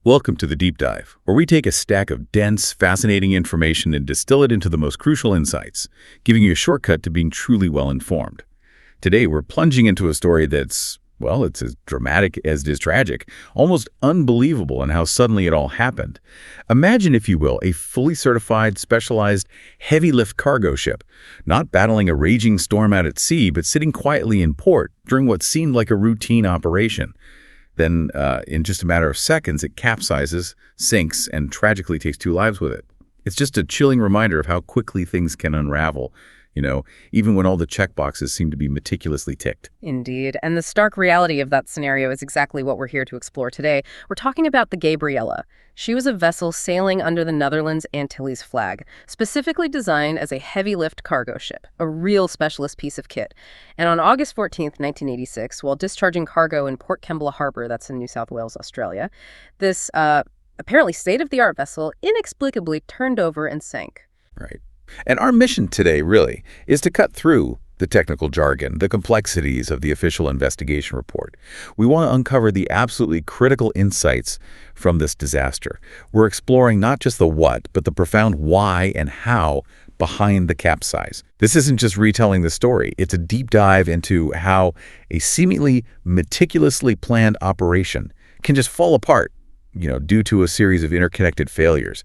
Welcome to the Deep Dive, where we take a stack of dense, fascinating information and distill it into the most crucial insights, giving you a shortcut to being truly well-informed. Today, we're plunging into a story that's, well, it's as dramatic as it is tragic, almost unbelievable in how suddenly it all happened. Imagine, if you will, a fully certified, specialized, heavy-lift cargo ship, not battling a raging storm out at sea, but sitting quietly in port during what seemed like a routine operation. Then, in just a matter of seconds, it capsizes, sinks, and tragically takes 2 lives with it. It's just a chilling reminder of how quickly things can unravel, even when all the checkboxes seem to be meticulously ticked. Indeed. And the stark reality of that scenario is exactly what we're here to explore today. We're talking about the Gabriella. She was a vessel sailing under the Netherlands Antilles flag, specifically designed as a heavy-lift cargo ship, a real specialist piece of kit. And on August 14th, 1986, while discharging cargo in Port Kembla harbour, that's in New South Wales, Australia, this apparently state-of-the-art vessel inexplicably turned over and sank. Right. And our mission today, really, is to cut through the technical jargon, the complexities of the official investigation report. We want to uncover the absolutely critical insights from this disaster. We're exploring not just the what, but the profound why and how behind the capsize. This isn't just retelling the story. It's a deep dive into how a seemingly meticulously planned operation can just fall apart, due to a series of interconnected failures.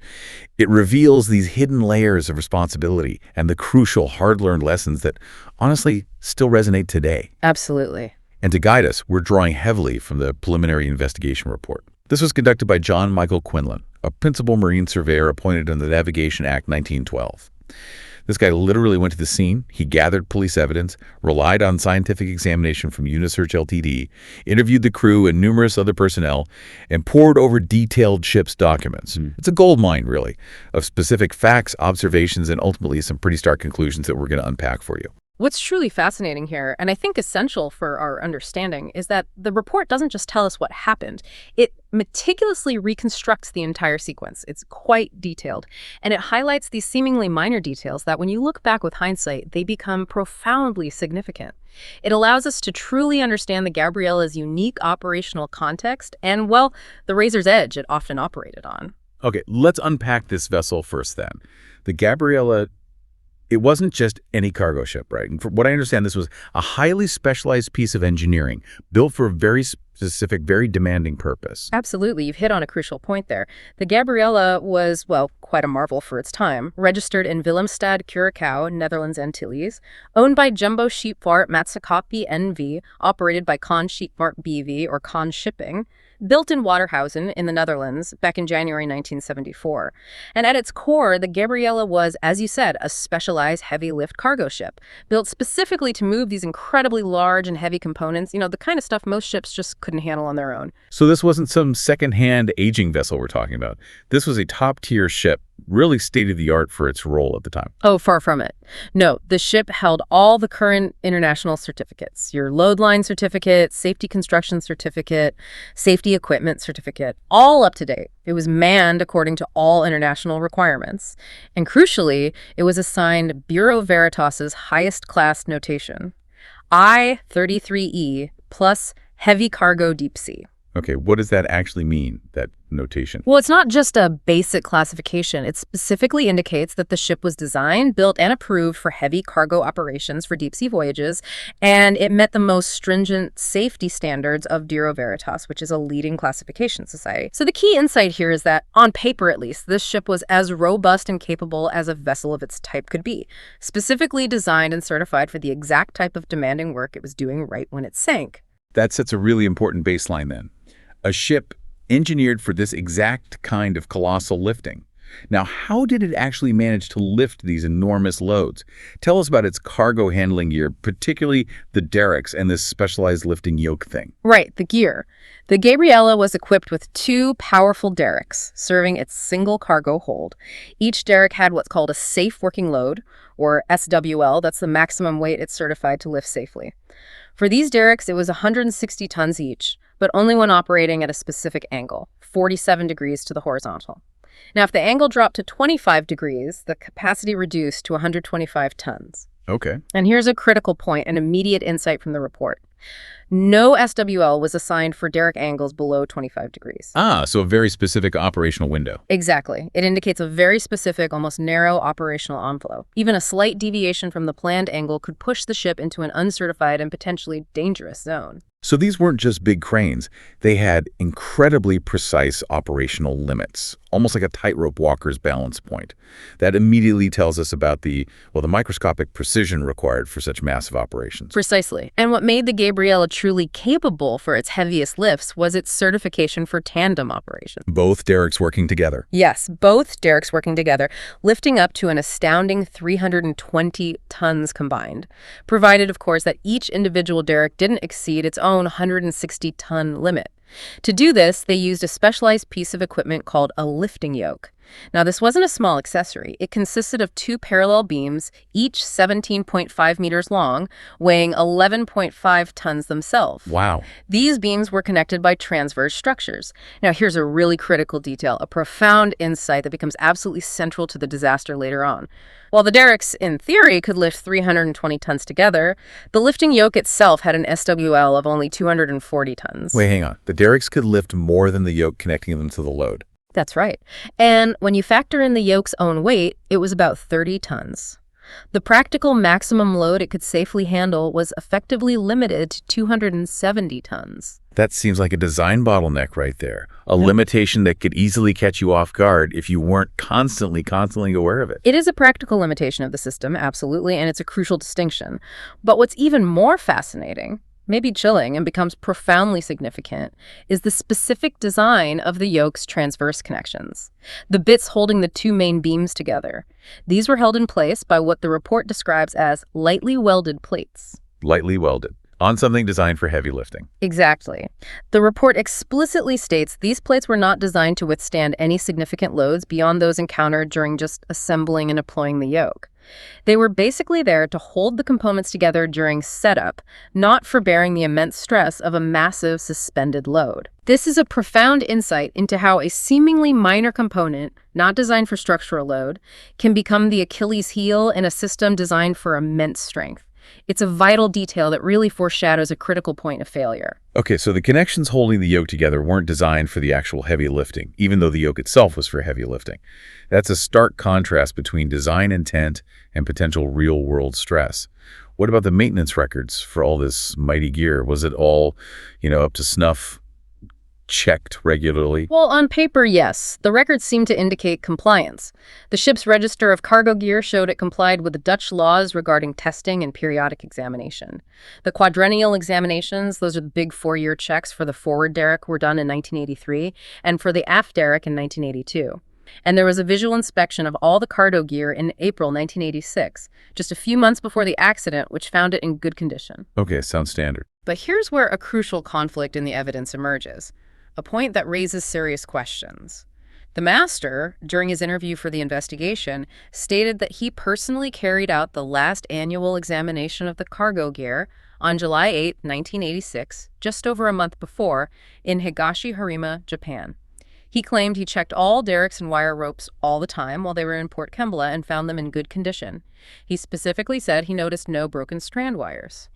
It reveals these hidden layers of responsibility and the crucial, hard-learned lessons that, honestly, still resonate today. Absolutely. And to guide us, we're drawing heavily from the preliminary investigation report. This was conducted by John Michael Quinlan, a principal marine surveyor appointed under the Navigation Act 1912. This guy literally went to the scene, he gathered police evidence, relied on scientific examination from Unisearch Ltd., interviewed the crew and numerous other personnel, and pored over detailed ship's documents. It's a goldmine, really, of specific facts, observations, and ultimately some pretty stark conclusions that we're going to unpack for you. What's truly fascinating here, and I think essential for our understanding, is that the report doesn't just tell us what happened. It meticulously reconstructs the entire sequence. It's quite detailed, and it highlights these seemingly minor details that when you look back with hindsight, they become profoundly significant. It allows us to truly understand the Gabriella's unique operational context and, well, the razor's edge it often operated on. Okay, let's unpack this vessel first then. The Gabriella, it wasn't just any cargo ship, right? And from what I understand, this was a highly specialized piece of engineering built for a very specific, very demanding purpose. Absolutely. You've hit on a crucial point there. The Gabriella was, well, quite a marvel for its time. Registered in Willemstad, Curaçao, Netherlands Antilles. Owned by Jumbo Scheepvaart Maatschappij NV, operated by Con Scheepvaart BV or Con Shipping. Built in Waterhausen in the Netherlands back in January 1974. And at its core, the Gabriella was, as you said, a specialized heavy-lift cargo ship, built specifically to move these incredibly large and heavy components, the kind of stuff most ships just couldn't handle on their own. So this wasn't some second-hand aging vessel we're talking about. This was a top-tier ship, really state-of-the-art for its role at the time. Oh, far from it. No, the ship held all the current international certificates. Your load line certificate, safety construction certificate, safety equipment certificate, all up to date. It was manned according to all international requirements. And crucially, it was assigned Bureau Veritas's highest class notation, I-33E plus heavy cargo deep sea. Okay, what does that actually mean, that notation? Well, it's not just a basic classification. It specifically indicates that the ship was designed, built, and approved for heavy cargo operations for deep-sea voyages, and it met the most stringent safety standards of Bureau Veritas, which is a leading classification society. So the key insight here is that, on paper at least, this ship was as robust and capable as a vessel of its type could be, specifically designed and certified for the exact type of demanding work it was doing right when it sank. That sets a really important baseline then. A ship engineered for this exact kind of colossal lifting. Now, how did it actually manage to lift these enormous loads? Tell us about its cargo handling gear, particularly the derricks and this specialized lifting yoke thing. Right, the gear. The Gabriella was equipped with 2 powerful derricks, serving its single cargo hold. Each derrick had what's called a safe working load, or SWL. That's the maximum weight it's certified to lift safely. For these derricks, it was 160 tons each, but only when operating at a specific angle, 47 degrees to the horizontal. Now, if the angle dropped to 25 degrees, the capacity reduced to 125 tons. Okay. And here's a critical point, an immediate insight from the report. No SWL was assigned for derrick angles below 25 degrees. Ah, so a very specific operational window. Exactly. It indicates a very specific, almost narrow operational envelope. Even a slight deviation from the planned angle could push the ship into an uncertified and potentially dangerous zone. So these weren't just big cranes. They had incredibly precise operational limits, almost like a tightrope walker's balance point. That immediately tells us about the microscopic precision required for such massive operations. Precisely. And what made the Gabriella truly capable for its heaviest lifts was its certification for tandem operation. Both derricks working together. Yes, both derricks working together, lifting up to an astounding 320 tons combined, provided, of course, that each individual derrick didn't exceed its own 160-ton limit. To do this, they used a specialized piece of equipment called a lifting yoke. Now, this wasn't a small accessory. It consisted of two parallel beams, each 17.5 meters long, weighing 11.5 tons themselves. Wow. These beams were connected by transverse structures. Now, here's a really critical detail, a profound insight that becomes absolutely central to the disaster later on. While the derricks, in theory, could lift 320 tons together, the lifting yoke itself had an SWL of only 240 tons. Wait, hang on. The derricks could lift more than the yoke connecting them to the load. That's right. And when you factor in the yoke's own weight, it was about 30 tons. The practical maximum load it could safely handle was effectively limited to 270 tons. That seems like a design bottleneck right there. A limitation that could easily catch you off guard if you weren't constantly aware of it. It is a practical limitation of the system, absolutely, and it's a crucial distinction. But what's even more fascinating, maybe chilling, and becomes profoundly significant, is the specific design of the yoke's transverse connections, the bits holding the two main beams together. These were held in place by what the report describes as lightly welded plates. Lightly welded. On something designed for heavy lifting. Exactly. The report explicitly states these plates were not designed to withstand any significant loads beyond those encountered during just assembling and deploying the yoke. They were basically there to hold the components together during setup, not for bearing the immense stress of a massive suspended load. This is a profound insight into how a seemingly minor component, not designed for structural load, can become the Achilles heel in a system designed for immense strength. It's a vital detail that really foreshadows a critical point of failure. Okay, so the connections holding the yoke together weren't designed for the actual heavy lifting, even though the yoke itself was for heavy lifting. That's a stark contrast between design intent and potential real-world stress. What about the maintenance records for all this mighty gear? Was it all, up to snuff, checked regularly? Well, on paper, yes. The records seem to indicate compliance. The ship's register of cargo gear showed it complied with the Dutch laws regarding testing and periodic examination. The quadrennial examinations, those are the big 4-year checks for the forward derrick, were done in 1983, and for the aft derrick in 1982. And there was a visual inspection of all the cargo gear in April 1986, just a few months before the accident, which found it in good condition. Okay, sounds standard. But here's where a crucial conflict in the evidence emerges. A point that raises serious questions. The master, during his interview for the investigation, stated that he personally carried out the last annual examination of the cargo gear on July 8, 1986, just over a month before, in Higashi-Harima, Japan. He claimed he checked all derricks and wire ropes all the time while they were in Port Kembla and found them in good condition. He specifically said he noticed no broken strand wires.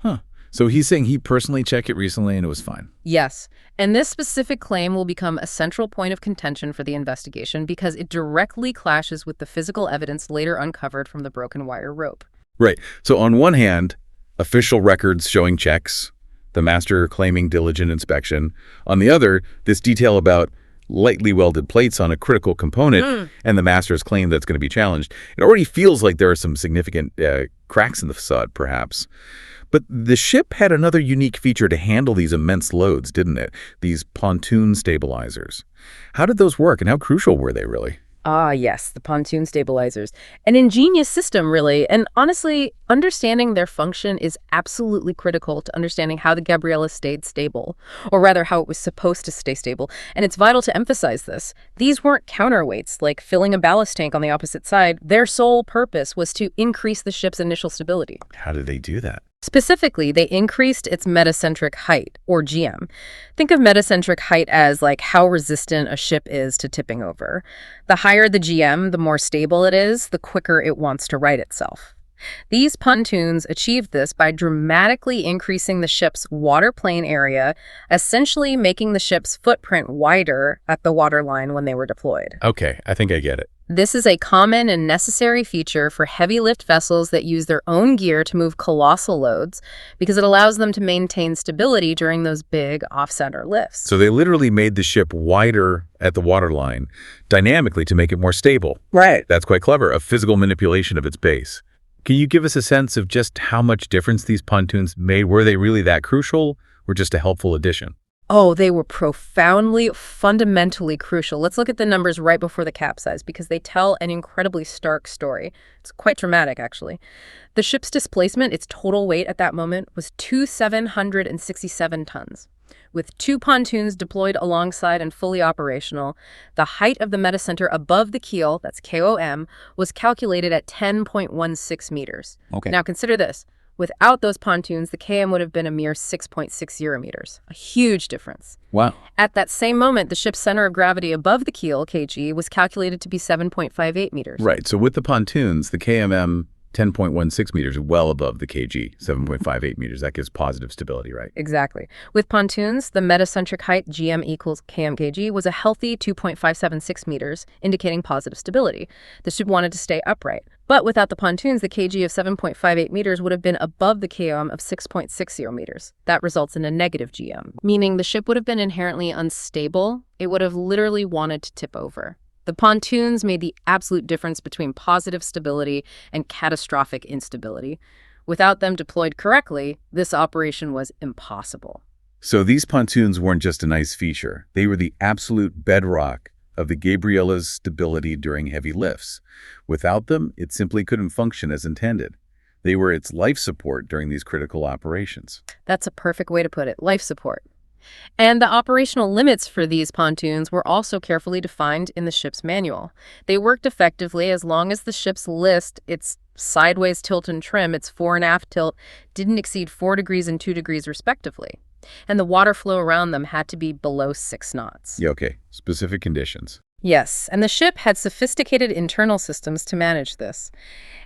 So he's saying he personally checked it recently and it was fine. Yes, and this specific claim will become a central point of contention for the investigation because it directly clashes with the physical evidence later uncovered from the broken wire rope. Right. So on one hand, official records showing checks, the master claiming diligent inspection. On the other, this detail about lightly welded plates on a critical component and the master's claim that's going to be challenged. It already feels like there are some significant cracks in the facade, perhaps. But the ship had another unique feature to handle these immense loads, didn't it? These pontoon stabilizers. How did those work and how crucial were they really? Ah, yes, the pontoon stabilizers. An ingenious system, really. And honestly, understanding their function is absolutely critical to understanding how the Gabriella stayed stable, or rather how it was supposed to stay stable. And it's vital to emphasize this. These weren't counterweights, like filling a ballast tank on the opposite side. Their sole purpose was to increase the ship's initial stability. How did they do that? Specifically, they increased its metacentric height, or GM. Think of metacentric height as like how resistant a ship is to tipping over. The higher the GM, the more stable it is, the quicker it wants to right itself. These pontoons achieved this by dramatically increasing the ship's waterplane area, essentially making the ship's footprint wider at the waterline when they were deployed. Okay, I think I get it. This is a common and necessary feature for heavy lift vessels that use their own gear to move colossal loads because it allows them to maintain stability during those big off-center lifts. So they literally made the ship wider at the waterline dynamically to make it more stable. Right. That's quite clever, a physical manipulation of its base. Can you give us a sense of just how much difference these pontoons made? Were they really that crucial or just a helpful addition? Oh, they were profoundly, fundamentally crucial. Let's look at the numbers right before the capsize because they tell an incredibly stark story. It's quite dramatic, actually. The ship's displacement, its total weight at that moment, was 2,767 tons. With 2 pontoons deployed alongside and fully operational, the height of the metacenter above the keel, that's KOM, was calculated at 10.16 meters. Okay. Now consider this. Without those pontoons, the KM would have been a mere 6.60 meters, a huge difference. Wow. At that same moment, the ship's center of gravity above the keel, kg, was calculated to be 7.58 meters. Right, so with the pontoons, the KMM 10.16 meters, well above the kg, 7.58 meters. That gives positive stability, right? Exactly. With pontoons, the metacentric height, GM equals KM kg, was a healthy 2.576 meters, indicating positive stability. The ship wanted to stay upright. But without the pontoons, the kg of 7.58 meters would have been above the KM of 6.60 meters. That results in a negative GM, meaning the ship would have been inherently unstable. It would have literally wanted to tip over. The pontoons made the absolute difference between positive stability and catastrophic instability. Without them deployed correctly, this operation was impossible. So these pontoons weren't just a nice feature. They were the absolute bedrock of the Gabriella's stability during heavy lifts. Without them, it simply couldn't function as intended. They were its life support during these critical operations. That's a perfect way to put it, life support. And the operational limits for these pontoons were also carefully defined in the ship's manual. They worked effectively as long as the ship's list, its sideways tilt and trim, its fore and aft tilt, didn't exceed 4 degrees and 2 degrees respectively. And the water flow around them had to be below 6 knots. Yeah, okay. Specific conditions. Yes, and the ship had sophisticated internal systems to manage this.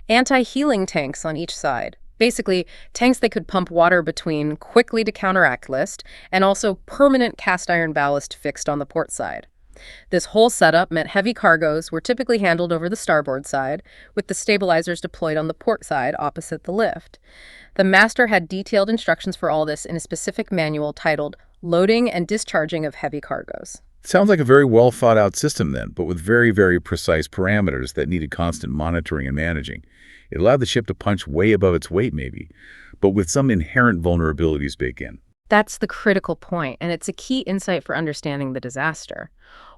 Anti-heeling tanks on each side. Basically, tanks that could pump water between quickly to counteract list, and also permanent cast iron ballast fixed on the port side. This whole setup meant heavy cargoes were typically handled over the starboard side, with the stabilizers deployed on the port side opposite the lift. The master had detailed instructions for all this in a specific manual titled Loading and Discharging of Heavy Cargoes. Sounds like a very well thought out system then, but with very, very precise parameters that needed constant monitoring and managing. It allowed the ship to punch way above its weight maybe, but with some inherent vulnerabilities baked in. That's the critical point, and it's a key insight for understanding the disaster.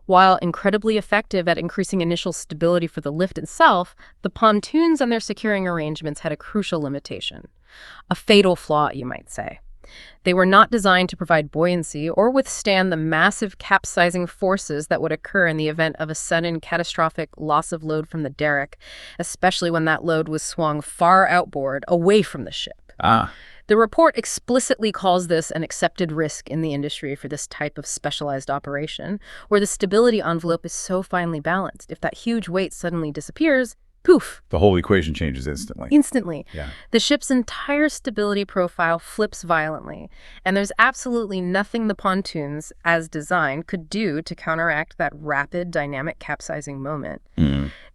While incredibly effective at increasing initial stability for the lift itself, the pontoons and their securing arrangements had a crucial limitation. A fatal flaw, you might say. They were not designed to provide buoyancy or withstand the massive capsizing forces that would occur in the event of a sudden catastrophic loss of load from the derrick, especially when that load was swung far outboard, away from the ship. The report explicitly calls this an accepted risk in the industry for this type of specialized operation, where the stability envelope is so finely balanced. If that huge weight suddenly disappears, poof. The whole equation changes instantly. Instantly. Yeah. The ship's entire stability profile flips violently, and there's absolutely nothing the pontoons, as designed, could do to counteract that rapid, dynamic capsizing moment.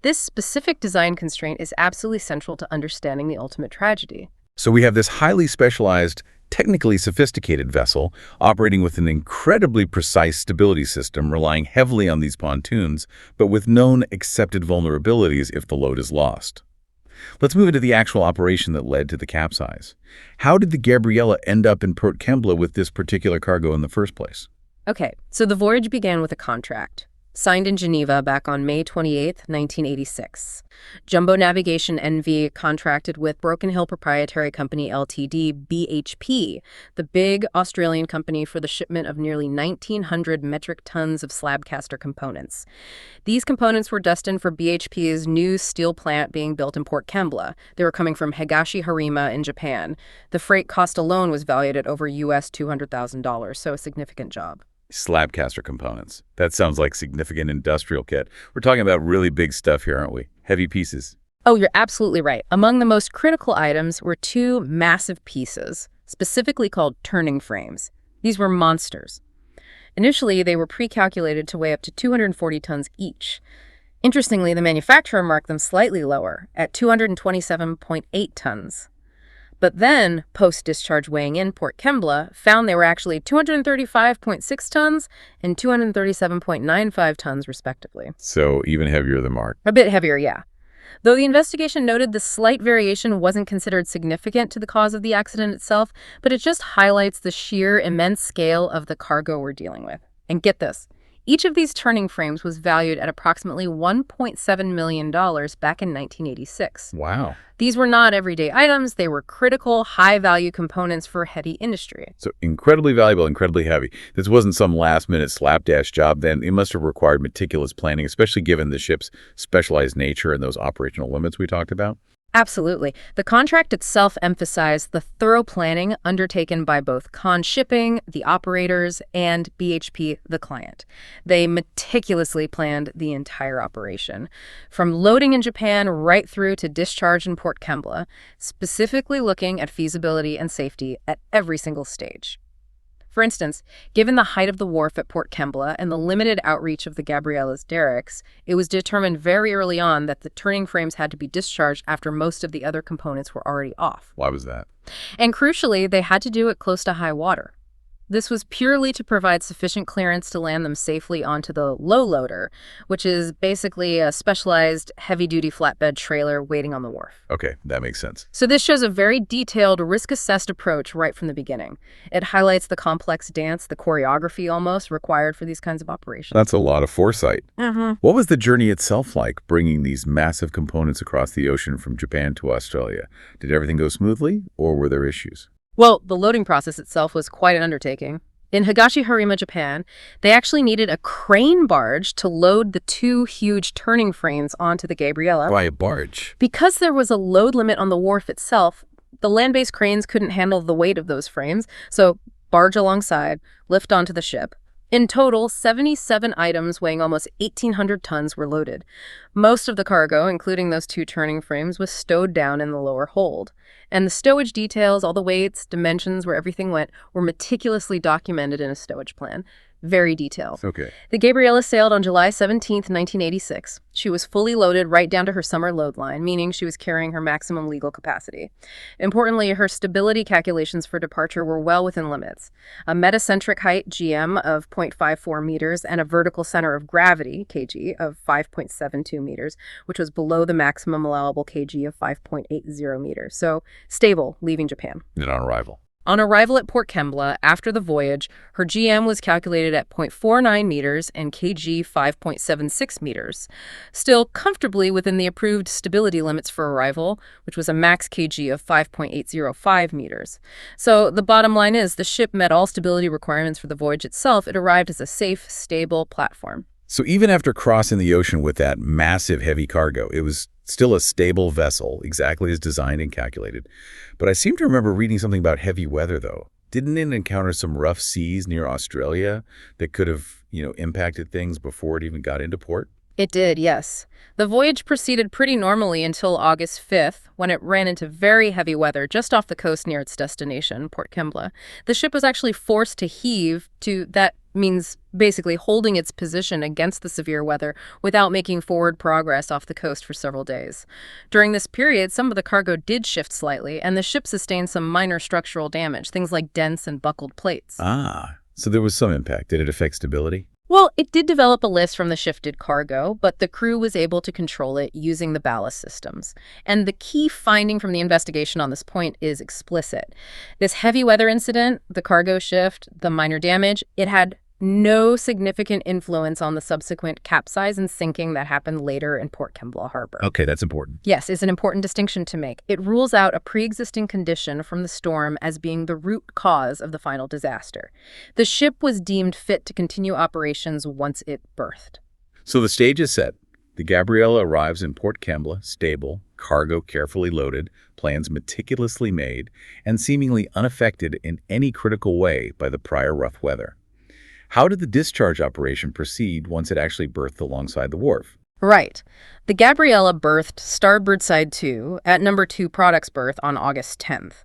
This specific design constraint is absolutely central to understanding the ultimate tragedy. So we have this highly specialized, technically sophisticated vessel operating with an incredibly precise stability system, relying heavily on these pontoons, but with known accepted vulnerabilities if the load is lost. Let's move into the actual operation that led to the capsize. How did the Gabriella end up in Port Kembla with this particular cargo in the first place? Okay, so the voyage began with a contract. Signed in Geneva back on May 28, 1986. Jumbo Navigation NV contracted with Broken Hill Proprietary Company Ltd, BHP, the big Australian company for the shipment of nearly 1,900 metric tons of slab caster components. These components were destined for BHP's new steel plant being built in Port Kembla. They were coming from Higashi Harima in Japan. The freight cost alone was valued at over US $200,000, so a significant job. Slab caster components. That sounds like significant industrial kit. We're talking about really big stuff here, aren't we? Heavy pieces. Oh, you're absolutely right. Among the most critical items were two massive pieces, specifically called turning frames. These were monsters. Initially, they were pre-calculated to weigh up to 240 tons each. Interestingly, the manufacturer marked them slightly lower, at 227.8 tons. But then, post-discharge weighing in Port Kembla found they were actually 235.6 tons and 237.95 tons, respectively. So even heavier than mark. A bit heavier, yeah. Though the investigation noted the slight variation wasn't considered significant to the cause of the accident itself, but it just highlights the sheer immense scale of the cargo we're dealing with. And get this. Each of these turning frames was valued at approximately $1.7 million back in 1986. Wow. These were not everyday items. They were critical, high-value components for heavy industry. So incredibly valuable, incredibly heavy. This wasn't some last-minute slapdash job then. It must have required meticulous planning, especially given the ship's specialized nature and those operational limits we talked about. Absolutely. The contract itself emphasized the thorough planning undertaken by both Con Shipping, the operators, and BHP, the client. They meticulously planned the entire operation, from loading in Japan right through to discharge in Port Kembla, specifically looking at feasibility and safety at every single stage. For instance, given the height of the wharf at Port Kembla and the limited outreach of the Gabriella's derricks, it was determined very early on that the turning frames had to be discharged after most of the other components were already off. Why was that? And crucially, they had to do it close to high water. This was purely to provide sufficient clearance to land them safely onto the low loader, which is basically a specialized heavy-duty flatbed trailer waiting on the wharf. Okay, that makes sense. So this shows a very detailed, risk-assessed approach right from the beginning. It highlights the complex dance, the choreography almost, required for these kinds of operations. That's a lot of foresight. Mm-hmm. What was the journey itself like, bringing these massive components across the ocean from Japan to Australia? Did everything go smoothly, or were there issues? Well, the loading process itself was quite an undertaking. In Higashi-Harima, Japan, they actually needed a crane barge to load the two huge turning frames onto the Gabriella. Why a barge? Because there was a load limit on the wharf itself, the land-based cranes couldn't handle the weight of those frames, so barge alongside, lift onto the ship. In total, 77 items weighing almost 1,800 tons were loaded. Most of the cargo, including those two turning frames, was stowed down in the lower hold. And the stowage details, all the weights, dimensions, where everything went, were meticulously documented in a stowage plan. Very detailed. Okay. The Gabriella sailed on July 17th, 1986. She was fully loaded right down to her summer load line, meaning she was carrying her maximum legal capacity. Importantly, her stability calculations for departure were well within limits. A metacentric height, GM, of 0.54 meters and a vertical center of gravity, kg, of 5.72 meters, which was below the maximum allowable kg of 5.80 meters. So stable, leaving Japan. And on arrival? On arrival at Port Kembla, after the voyage, her GM was calculated at 0.49 meters and kg 5.76 meters, still comfortably within the approved stability limits for arrival, which was a max kg of 5.805 meters. So the bottom line is the ship met all stability requirements for the voyage itself. It arrived as a safe, stable platform. So even after crossing the ocean with that massive heavy cargo, it was still a stable vessel, exactly as designed and calculated. But I seem to remember reading something about heavy weather, though. Didn't it encounter some rough seas near Australia that could have, impacted things before it even got into port? It did, yes. The voyage proceeded pretty normally until August 5th, when it ran into very heavy weather just off the coast near its destination, Port Kembla. The ship was actually forced to heave that means basically holding its position against the severe weather without making forward progress off the coast for several days. During this period, some of the cargo did shift slightly, and the ship sustained some minor structural damage, things like dents and buckled plates. So there was some impact. Did it affect stability? Well, it did develop a list from the shifted cargo, but the crew was able to control it using the ballast systems. And the key finding from the investigation on this point is explicit. This heavy weather incident, the cargo shift, the minor damage, it had no significant influence on the subsequent capsize and sinking that happened later in Port Kembla Harbor. Okay, that's important. Yes, it's an important distinction to make. It rules out a pre-existing condition from the storm as being the root cause of the final disaster. The ship was deemed fit to continue operations once it berthed. So the stage is set. The Gabriella arrives in Port Kembla, stable, cargo carefully loaded, plans meticulously made, and seemingly unaffected in any critical way by the prior rough weather. How did the discharge operation proceed once it actually berthed alongside the wharf? Right. The Gabriella berthed starboard side 2 at number 2 Products Berth on August 10th.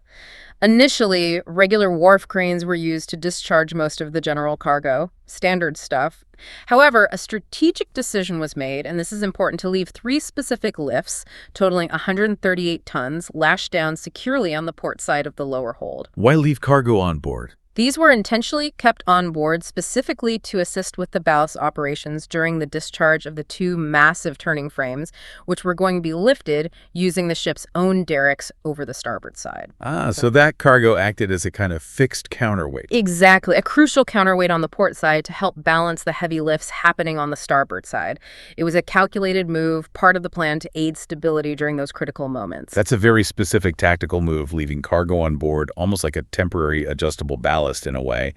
Initially, regular wharf cranes were used to discharge most of the general cargo, standard stuff. However, a strategic decision was made, and this is important, to leave 3 specific lifts, totaling 138 tons, lashed down securely on the port side of the lower hold. Why leave cargo on board? These were intentionally kept on board specifically to assist with the ballast operations during the discharge of the 2 massive turning frames, which were going to be lifted using the ship's own derricks over the starboard side. So that cargo acted as a kind of fixed counterweight. Exactly, a crucial counterweight on the port side to help balance the heavy lifts happening on the starboard side. It was a calculated move, part of the plan to aid stability during those critical moments. That's a very specific tactical move, leaving cargo on board, almost like a temporary adjustable ballast in a way.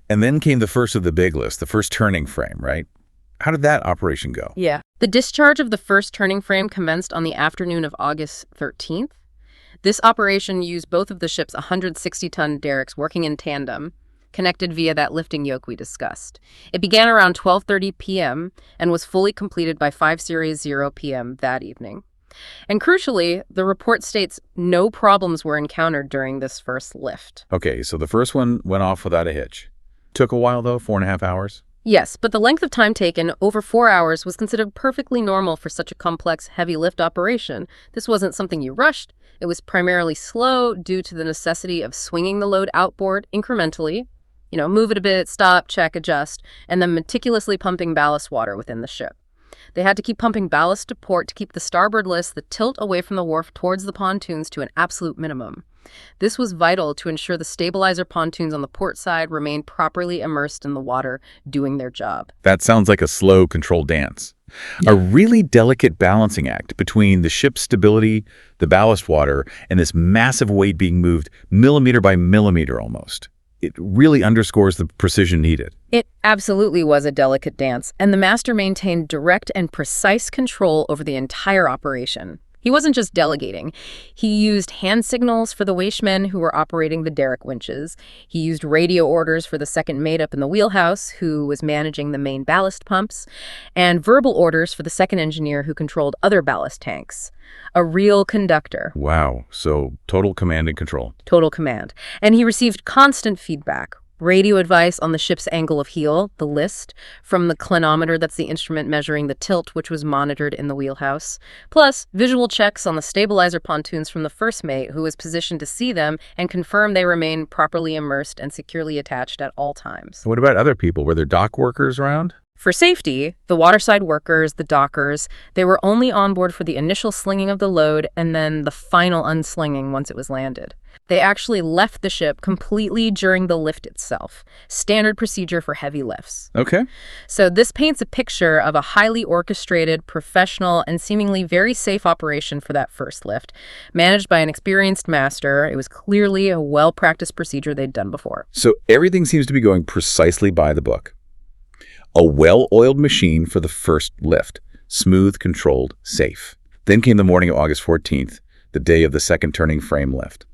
And then came the first of the big list, the first turning frame, right? How did that operation go? Yeah. The discharge of the first turning frame commenced on the afternoon of August 13th. This operation used both of the ship's 160-ton derricks working in tandem, connected via that lifting yoke we discussed. It began around 12:30 p.m. and was fully completed by 5:00 p.m. that evening. And crucially, the report states no problems were encountered during this first lift. Okay, so the first one went off without a hitch. Took a while, though, 4.5 hours? Yes, but the length of time taken, over 4 hours, was considered perfectly normal for such a complex, heavy lift operation. This wasn't something you rushed. It was primarily slow due to the necessity of swinging the load outboard incrementally, move it a bit, stop, check, adjust, and then meticulously pumping ballast water within the ship. They had to keep pumping ballast to port to keep the starboard list, the tilt away from the wharf towards the pontoons, to an absolute minimum. This was vital to ensure the stabilizer pontoons on the port side remained properly immersed in the water, doing their job. That sounds like a slow, controlled dance. A really delicate balancing act between the ship's stability, the ballast water, and this massive weight being moved millimeter by millimeter almost. It really underscores the precision needed. It absolutely was a delicate dance, and the master maintained direct and precise control over the entire operation. He wasn't just delegating. He used hand signals for the waishmen who were operating the derrick winches. He used radio orders for the second mate up in the wheelhouse, who was managing the main ballast pumps, and verbal orders for the second engineer who controlled other ballast tanks. A real conductor. Wow, so total command and control. Total command. And he received constant feedback. Radio advice on the ship's angle of heel, the list, from the clinometer, that's the instrument measuring the tilt, which was monitored in the wheelhouse, plus visual checks on the stabilizer pontoons from the first mate, who was positioned to see them and confirm they remain properly immersed and securely attached at all times. What about other people? Were there dock workers around? For safety, the waterside workers, the dockers, they were only on board for the initial slinging of the load and then the final unslinging once it was landed. They actually left the ship completely during the lift itself, standard procedure for heavy lifts. Okay. So this paints a picture of a highly orchestrated, professional, and seemingly very safe operation for that first lift, managed by an experienced master. It was clearly a well-practiced procedure they'd done before. So everything seems to be going precisely by the book. A well-oiled machine for the first lift. Smooth, controlled, safe. Then came the morning of August 14th, the day of the second turning frame lift.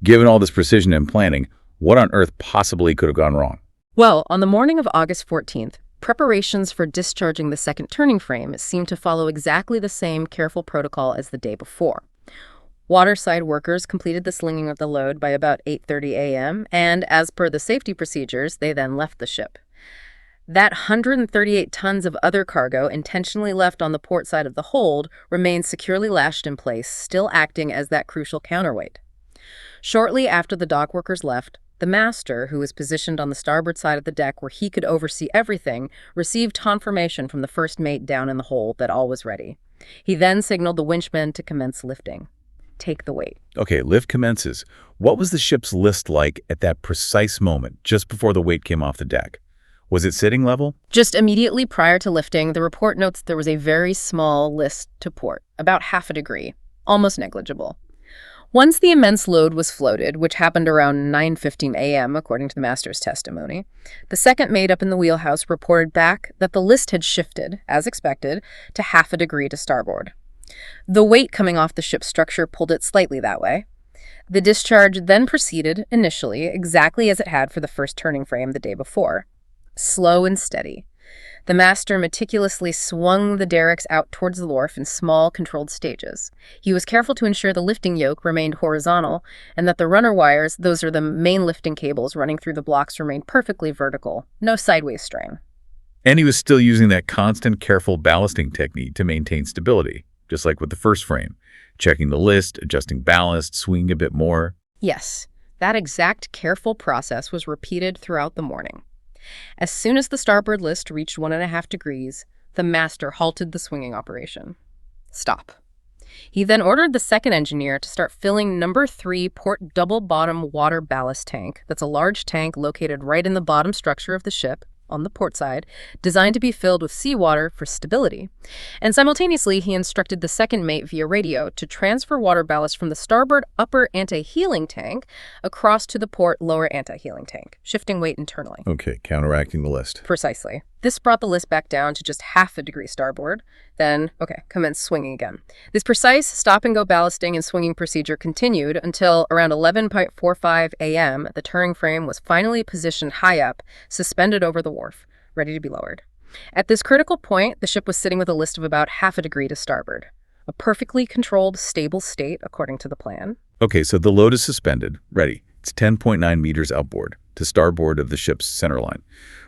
Given all this precision and planning, what on earth possibly could have gone wrong? Well, on the morning of August 14th, preparations for discharging the second turning frame seemed to follow exactly the same careful protocol as the day before. Waterside workers completed the slinging of the load by about 8:30 a.m., and as per the safety procedures, they then left the ship. That 138 tons of other cargo intentionally left on the port side of the hold remained securely lashed in place, still acting as that crucial counterweight. Shortly after the dock workers left, the master, who was positioned on the starboard side of the deck where he could oversee everything, received confirmation from the first mate down in the hold that all was ready. He then signaled the winchmen to commence lifting. Take the weight. Okay, lift commences. What was the ship's list like at that precise moment, just before the weight came off the deck? Was it sitting level? Just immediately prior to lifting, the report notes there was a very small list to port, about half a degree, almost negligible. Once the immense load was floated, which happened around 9:15 a.m., according to the master's testimony, the second mate up in the wheelhouse reported back that the list had shifted, as expected, to half a degree to starboard. The weight coming off the ship's structure pulled it slightly that way. The discharge then proceeded, initially, exactly as it had for the first turning frame the day before. Slow and steady. The master meticulously swung the derricks out towards the wharf in small, controlled stages. He was careful to ensure the lifting yoke remained horizontal and that the runner wires, those are the main lifting cables running through the blocks, remained perfectly vertical. No sideways strain. And he was still using that constant, careful ballasting technique to maintain stability, just like with the first frame. Checking the list, adjusting ballast, swinging a bit more. Yes, that exact careful process was repeated throughout the morning. As soon as the starboard list reached 1.5 degrees, the master halted the swinging operation. Stop. He then ordered the second engineer to start filling number 3 port double-bottom water ballast tank. That's a large tank located right in the bottom structure of the ship, on the port side, designed to be filled with seawater for stability. And simultaneously, he instructed the second mate via radio to transfer water ballast from the starboard upper anti-heeling tank across to the port lower anti-heeling tank, shifting weight internally. Okay, counteracting the list. Precisely. This brought the list back down to just 0.5 degree starboard. Then, commence swinging again. This precise stop-and-go ballasting and swinging procedure continued until around 11:45 a.m. the turning frame was finally positioned high up, suspended over the wharf, ready to be lowered. At this critical point, the ship was sitting with a list of about 0.5 degree to starboard. A perfectly controlled, stable state, according to the plan. Okay, so the load is suspended, ready. It's 10.9 meters outboard, to starboard of the ship's centerline.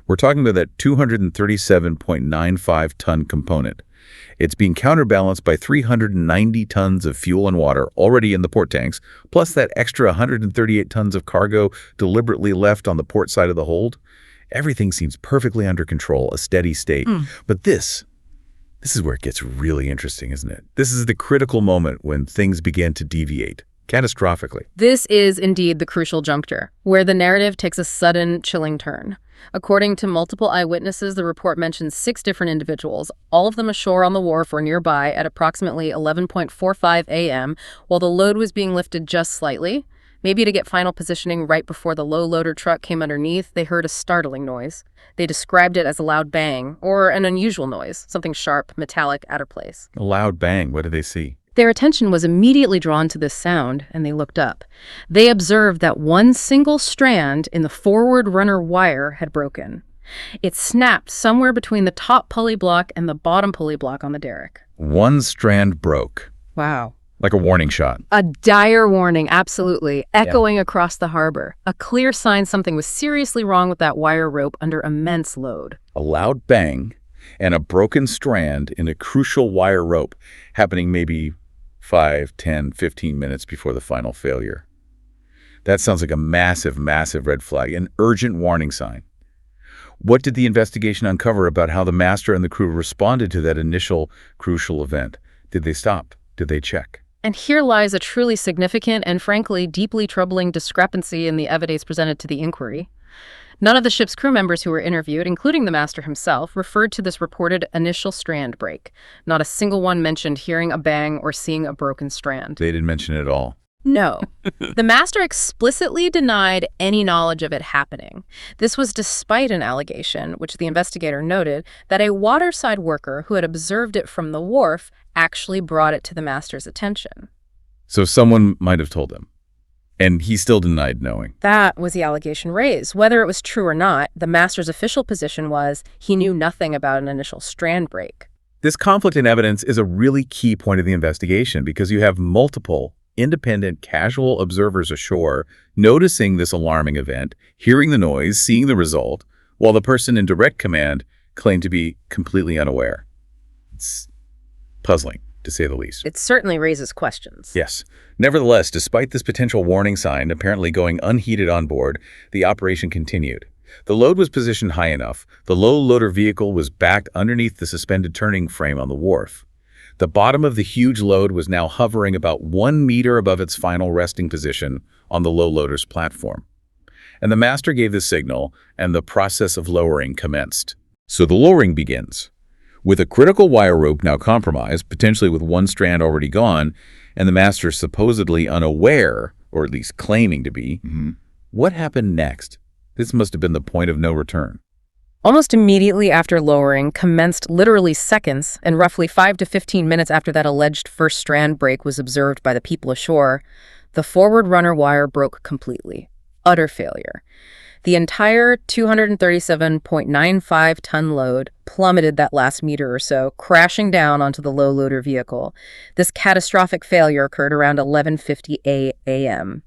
We're talking about that 237.95-ton component. It's being counterbalanced by 390 tons of fuel and water already in the port tanks, plus that extra 138 tons of cargo deliberately left on the port side of the hold. Everything seems perfectly under control, a steady state. But this is where it gets really interesting, isn't it? This is the critical moment when things begin to deviate. Catastrophically. This is indeed the crucial juncture, where the narrative takes a sudden, chilling turn. According to multiple eyewitnesses, the report mentions 6 different individuals, all of them ashore on the wharf or nearby at approximately 11:45 a.m., while the load was being lifted just slightly. Maybe to get final positioning right before the low-loader truck came underneath, they heard a startling noise. They described it as a loud bang, or an unusual noise, something sharp, metallic, out of place. A loud bang. What did they see? Their attention was immediately drawn to this sound, and they looked up. They observed that one single strand in the forward runner wire had broken. It snapped somewhere between the top pulley block and the bottom pulley block on the derrick. One strand broke. Wow. Like a warning shot. A dire warning, absolutely, echoing across the harbor. A clear sign something was seriously wrong with that wire rope under immense load. A loud bang and a broken strand in a crucial wire rope happening maybe 5, 10, 15 minutes before the final failure. That sounds like a massive, massive red flag, an urgent warning sign. What did the investigation uncover about how the master and the crew responded to that initial crucial event? Did they stop? Did they check? And here lies a truly significant and frankly deeply troubling discrepancy in the evidence presented to the inquiry. None of the ship's crew members who were interviewed, including the master himself, referred to this reported initial strand break. Not a single one mentioned hearing a bang or seeing a broken strand. They didn't mention it at all. No. The master explicitly denied any knowledge of it happening. This was despite an allegation, which the investigator noted, that a waterside worker who had observed it from the wharf actually brought it to the master's attention. So someone might have told him. And he still denied knowing. That was the allegation raised. Whether it was true or not, the master's official position was he knew nothing about an initial strand break. This conflict in evidence is a really key point of the investigation because you have multiple independent casual observers ashore noticing this alarming event, hearing the noise, seeing the result, while the person in direct command claimed to be completely unaware. It's puzzling, to say the least. It certainly raises questions. Yes. Nevertheless, despite this potential warning sign apparently going unheeded on board, the operation continued. The load was positioned high enough. The low-loader vehicle was backed underneath the suspended turning frame on the wharf. The bottom of the huge load was now hovering about 1 meter above its final resting position on the low-loader's platform. And the master gave the signal, and the process of lowering commenced. So the lowering begins. With a critical wire rope now compromised, potentially with one strand already gone, and the master supposedly unaware, or at least claiming to be, what happened next? This must have been the point of no return. Almost immediately after lowering, commenced literally seconds, and roughly 5 to 15 minutes after that alleged first strand break was observed by the people ashore, the forward runner wire broke completely. Utter failure. The entire 237.95-ton load plummeted that last meter or so, crashing down onto the low-loader vehicle. This catastrophic failure occurred around 11:50 a.m.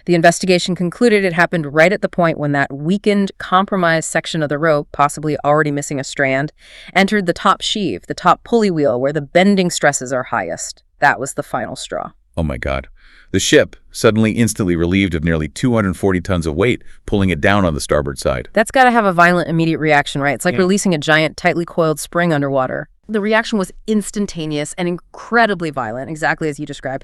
The investigation concluded it happened right at the point when that weakened, compromised section of the rope, possibly already missing a strand, entered the top sheave, the top pulley wheel, where the bending stresses are highest. That was the final straw. Oh my God. The ship, suddenly instantly relieved of nearly 240 tons of weight, pulling it down on the starboard side. That's got to have a violent, immediate reaction, right? It's like releasing a giant, tightly coiled spring underwater. The reaction was instantaneous and incredibly violent, exactly as you described.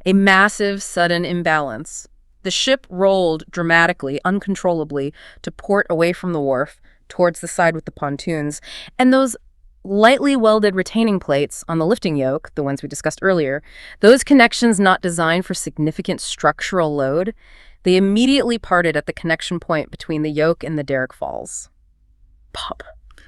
A massive, sudden imbalance. The ship rolled dramatically, uncontrollably, to port away from the wharf, towards the side with the pontoons, and those lightly welded retaining plates on the lifting yoke, the ones we discussed earlier, those connections not designed for significant structural load, they immediately parted at the connection point between the yoke and the derrick falls. Pop.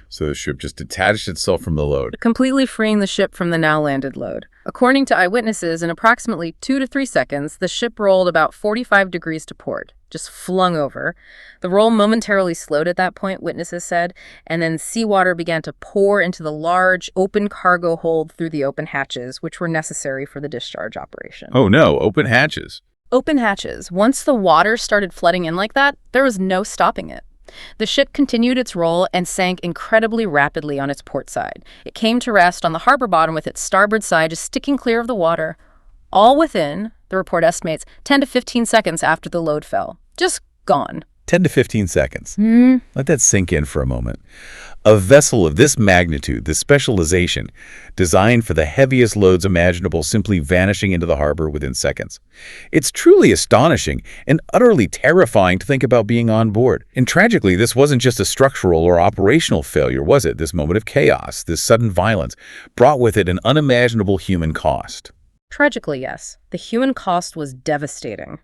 So the ship just detached itself from the load, Completely freeing the ship from the now landed load. According to eyewitnesses, in approximately 2 to 3 seconds, the ship rolled about 45 degrees to port, just flung over. The roll momentarily slowed at that point, witnesses said, and then seawater began to pour into the large, open cargo hold through the open hatches, which were necessary for the discharge operation. Oh no, open hatches. Open hatches. Once the water started flooding in like that, there was no stopping it. The ship continued its roll and sank incredibly rapidly on its port side. It came to rest on the harbor bottom with its starboard side just sticking clear of the water, all within, the report estimates, 10 to 15 seconds after the load fell. Just gone. 10 to 15 seconds. Let that sink in for a moment. A vessel of this magnitude, this specialization, designed for the heaviest loads imaginable, simply vanishing into the harbor within seconds. It's truly astonishing and utterly terrifying to think about being on board. And tragically, this wasn't just a structural or operational failure, was it? This moment of chaos, this sudden violence, brought with it an unimaginable human cost. Tragically, yes. The human cost was devastating.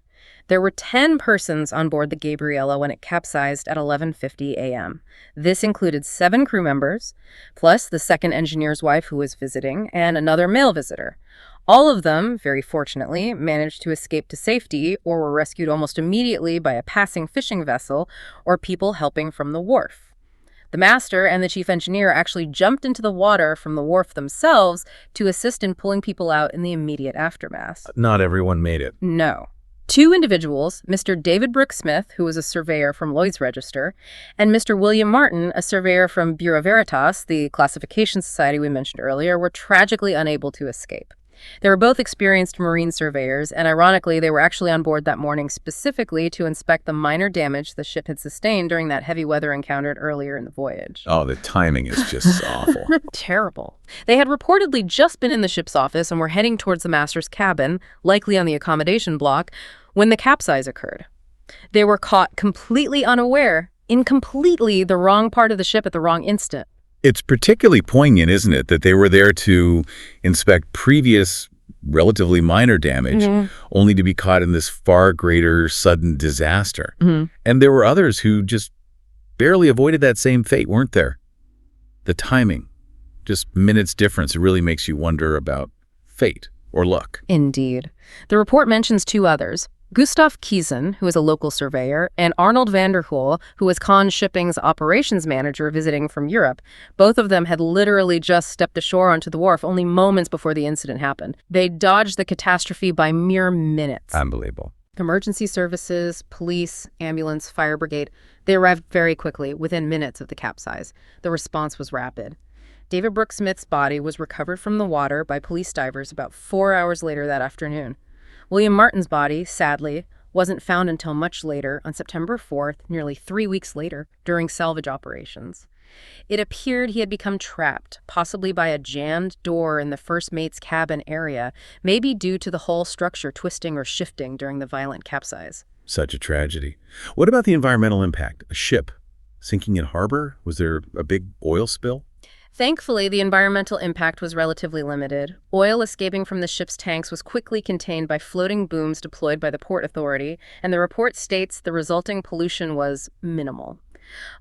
There were 10 persons on board the Gabriella when it capsized at 11:50 a.m. This included 7 crew members, plus the second engineer's wife who was visiting, and another male visitor. All of them, very fortunately, managed to escape to safety or were rescued almost immediately by a passing fishing vessel or people helping from the wharf. The master and the chief engineer actually jumped into the water from the wharf themselves to assist in pulling people out in the immediate aftermath. Not everyone made it. No. 2 individuals, Mr. David Brooke-Smith, who was a surveyor from Lloyd's Register, and Mr. William Martin, a surveyor from Bureau Veritas, the classification society we mentioned earlier, were tragically unable to escape. They were both experienced marine surveyors, and ironically, they were actually on board that morning specifically to inspect the minor damage the ship had sustained during that heavy weather encountered earlier in the voyage. Oh, the timing is just awful. Terrible. They had reportedly just been in the ship's office and were heading towards the master's cabin, likely on the accommodation block, when the capsize occurred. They were caught completely unaware, in completely the wrong part of the ship at the wrong instant. It's particularly poignant, isn't it, that they were there to inspect previous, relatively minor damage, only to be caught in this far greater sudden disaster. And there were others who just barely avoided that same fate, weren't there? The timing, just minutes difference, it really makes you wonder about fate or luck. Indeed. The report mentions 2 others. Gustav Kiesen, who is a local surveyor, and Arnold van der Hoel, who was Kahn Shipping's operations manager visiting from Europe. Both of them had literally just stepped ashore onto the wharf only moments before the incident happened. They dodged the catastrophe by mere minutes. Unbelievable. Emergency services, police, ambulance, fire brigade, they arrived very quickly, within minutes of the capsize. The response was rapid. David Brooke-Smith's body was recovered from the water by police divers about 4 hours later that afternoon. William Martin's body, sadly, wasn't found until much later, on September 4th, nearly 3 weeks later, during salvage operations. It appeared he had become trapped, possibly by a jammed door in the first mate's cabin area, maybe due to the whole structure twisting or shifting during the violent capsize. Such a tragedy. What about the environmental impact? A ship sinking in harbor? Was there a big oil spill? Thankfully, the environmental impact was relatively limited. Oil escaping from the ship's tanks was quickly contained by floating booms deployed by the Port Authority, and the report states the resulting pollution was minimal.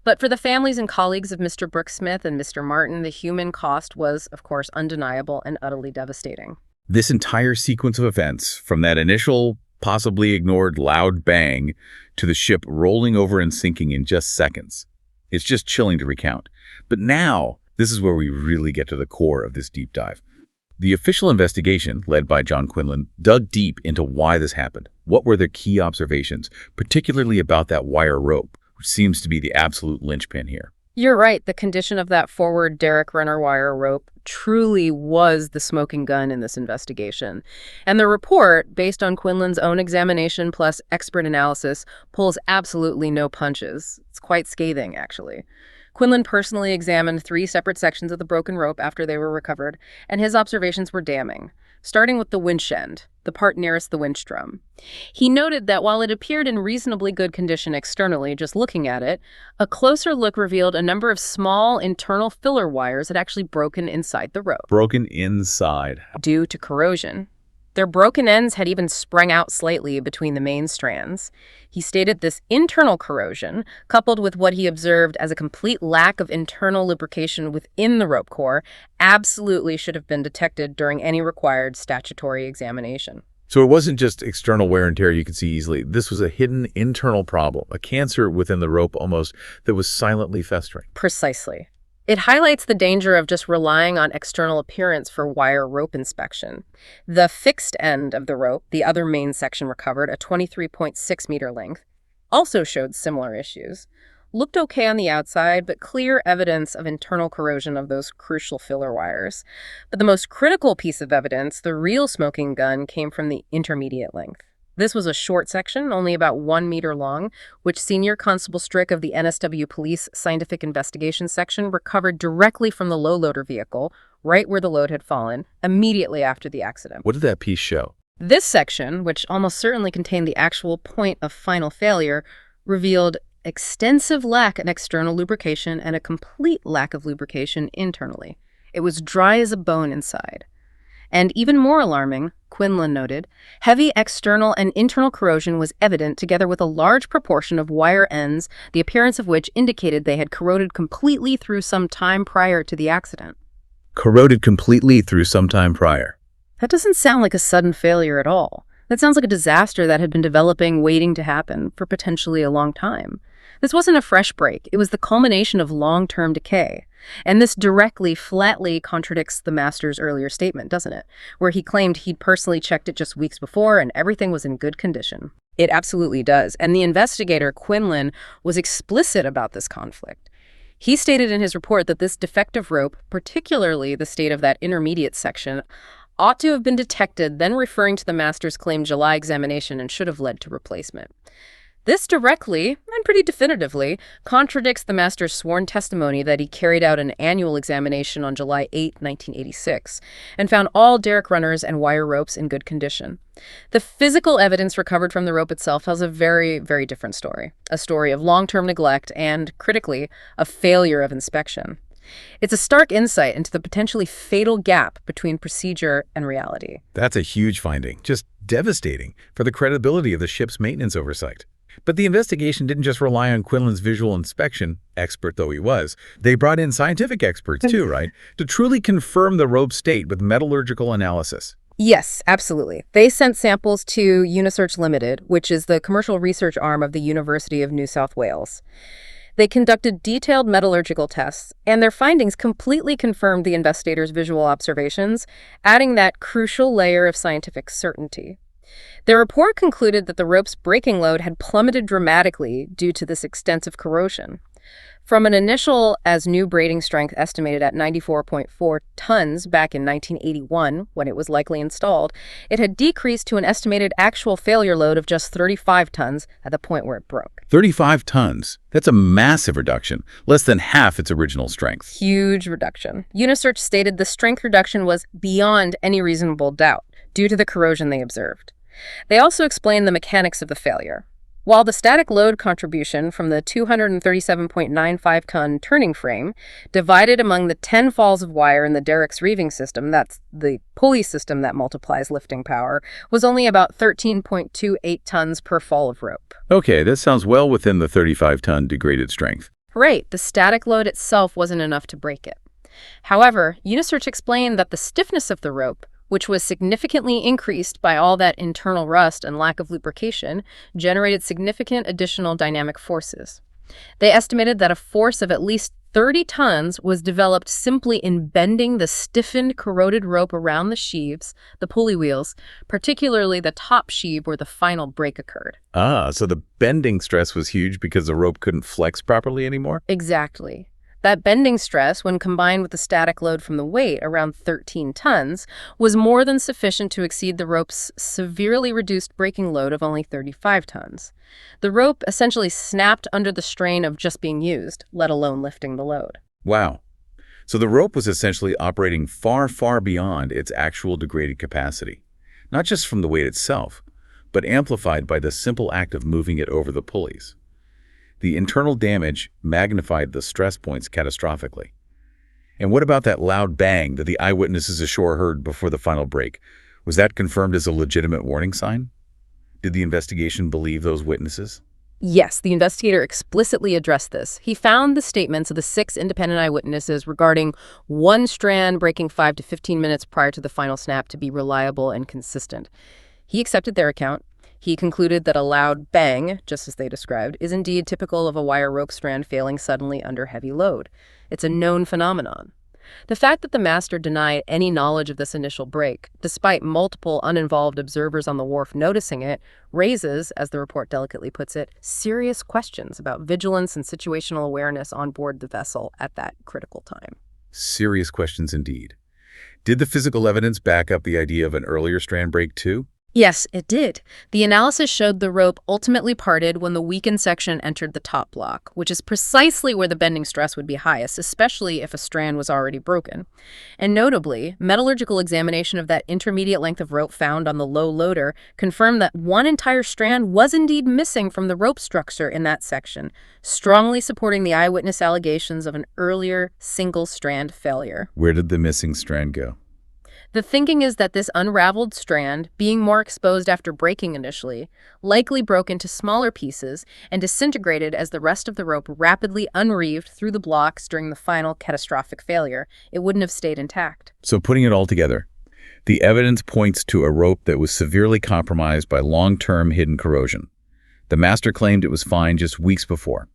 But for the families and colleagues of Mr. Brooke-Smith and Mr. Martin, the human cost was, of course, undeniable and utterly devastating. This entire sequence of events, from that initial possibly ignored loud bang, to the ship rolling over and sinking in just seconds. It's just chilling to recount. But now, this is where we really get to the core of this deep dive. The official investigation, led by John Quinlan, dug deep into why this happened. What were their key observations, particularly about that wire rope, which seems to be the absolute linchpin here? You're right. The condition of that forward derrick runner wire rope truly was the smoking gun in this investigation. And the report, based on Quinlan's own examination plus expert analysis, pulls absolutely no punches. It's quite scathing, actually. Quinlan personally examined 3 separate sections of the broken rope after they were recovered, and his observations were damning, starting with the winch end, the part nearest the winch drum. He noted that while it appeared in reasonably good condition externally, just looking at it, a closer look revealed a number of small internal filler wires had actually broken inside the rope. Broken inside. Due to corrosion. Their broken ends had even sprung out slightly between the main strands. He stated this internal corrosion, coupled with what he observed as a complete lack of internal lubrication within the rope core, absolutely should have been detected during any required statutory examination. So it wasn't just external wear and tear you could see easily. This was a hidden internal problem, a cancer within the rope almost that was silently festering. Precisely. It highlights the danger of just relying on external appearance for wire rope inspection. The fixed end of the rope, the other main section recovered, a 23.6-meter length, also showed similar issues. Looked okay on the outside, but clear evidence of internal corrosion of those crucial filler wires. But the most critical piece of evidence, the real smoking gun, came from the intermediate length. This was a short section, only about 1 meter long, which Senior Constable Strick of the NSW Police Scientific Investigations Section recovered directly from the low-loader vehicle, right where the load had fallen, immediately after the accident. What did that piece show? This section, which almost certainly contained the actual point of final failure, revealed extensive lack of external lubrication and a complete lack of lubrication internally. It was dry as a bone inside. And even more alarming, Quinlan noted, heavy external and internal corrosion was evident together with a large proportion of wire ends, the appearance of which indicated they had corroded completely through some time prior to the accident. Corroded completely through some time prior. That doesn't sound like a sudden failure at all. That sounds like a disaster that had been developing, waiting to happen for potentially a long time. This wasn't a fresh break. It was the culmination of long-term decay. And this directly, flatly contradicts the master's earlier statement, doesn't it? Where he claimed he'd personally checked it just weeks before and everything was in good condition. It absolutely does. And the investigator, Quinlan, was explicit about this conflict. He stated in his report that this defective rope, particularly the state of that intermediate section, ought to have been detected, then referring to the master's claimed July examination, and should have led to replacement. This directly, and pretty definitively, contradicts the master's sworn testimony that he carried out an annual examination on July 8, 1986, and found all derrick runners and wire ropes in good condition. The physical evidence recovered from the rope itself tells a very, very different story. A story of long-term neglect and, critically, a failure of inspection. It's a stark insight into the potentially fatal gap between procedure and reality. That's a huge finding, just devastating for the credibility of the ship's maintenance oversight. But the investigation didn't just rely on Quinlan's visual inspection, expert though he was. They brought in scientific experts too, right? To truly confirm the rope's state with metallurgical analysis. Yes, absolutely. They sent samples to Unisearch Limited, which is the commercial research arm of the University of New South Wales. They conducted detailed metallurgical tests, and their findings completely confirmed the investigators' visual observations, adding that crucial layer of scientific certainty. Their report concluded that the rope's breaking load had plummeted dramatically due to this extensive corrosion. From an initial as new braiding strength estimated at 94.4 tons back in 1981, when it was likely installed, it had decreased to an estimated actual failure load of just 35 tons at the point where it broke. 35 tons. That's a massive reduction, less than half its original strength. Huge reduction. Unisearch stated the strength reduction was beyond any reasonable doubt due to the corrosion they observed. They also explained the mechanics of the failure. While the static load contribution from the 237.95-ton turning frame, divided among the 10 falls of wire in the derrick's reeving system, that's the pulley system that multiplies lifting power, was only about 13.28 tons per fall of rope. Okay, that sounds well within the 35-ton degraded strength. Right, the static load itself wasn't enough to break it. However, Unisearch explained that the stiffness of the rope, which was significantly increased by all that internal rust and lack of lubrication, generated significant additional dynamic forces. They estimated that a force of at least 30 tons was developed simply in bending the stiffened, corroded rope around the sheaves, the pulley wheels, particularly the top sheave where the final break occurred. So the bending stress was huge because the rope couldn't flex properly anymore? Exactly. That bending stress, when combined with the static load from the weight, around 13 tons, was more than sufficient to exceed the rope's severely reduced braking load of only 35 tons. The rope essentially snapped under the strain of just being used, let alone lifting the load. Wow. So the rope was essentially operating far, far beyond its actual degraded capacity, not just from the weight itself, but amplified by the simple act of moving it over the pulleys. The internal damage magnified the stress points catastrophically. And what about that loud bang that the eyewitnesses ashore heard before the final break? Was that confirmed as a legitimate warning sign? Did the investigation believe those witnesses? Yes, the investigator explicitly addressed this. He found the statements of the 6 independent eyewitnesses regarding one strand breaking 5 to 15 minutes prior to the final snap to be reliable and consistent. He accepted their account. He concluded that a loud bang, just as they described, is indeed typical of a wire rope strand failing suddenly under heavy load. It's a known phenomenon. The fact that the master denied any knowledge of this initial break, despite multiple uninvolved observers on the wharf noticing it, raises, as the report delicately puts it, serious questions about vigilance and situational awareness on board the vessel at that critical time. Serious questions indeed. Did the physical evidence back up the idea of an earlier strand break too? Yes, it did. The analysis showed the rope ultimately parted when the weakened section entered the top block, which is precisely where the bending stress would be highest, especially if a strand was already broken. And notably, metallurgical examination of that intermediate length of rope found on the low loader confirmed that one entire strand was indeed missing from the rope structure in that section, strongly supporting the eyewitness allegations of an earlier single-strand failure. Where did the missing strand go? The thinking is that this unraveled strand, being more exposed after breaking initially, likely broke into smaller pieces and disintegrated as the rest of the rope rapidly unreeved through the blocks during the final catastrophic failure. It wouldn't have stayed intact. So putting it all together, the evidence points to a rope that was severely compromised by long-term hidden corrosion. The master claimed it was fine just weeks before.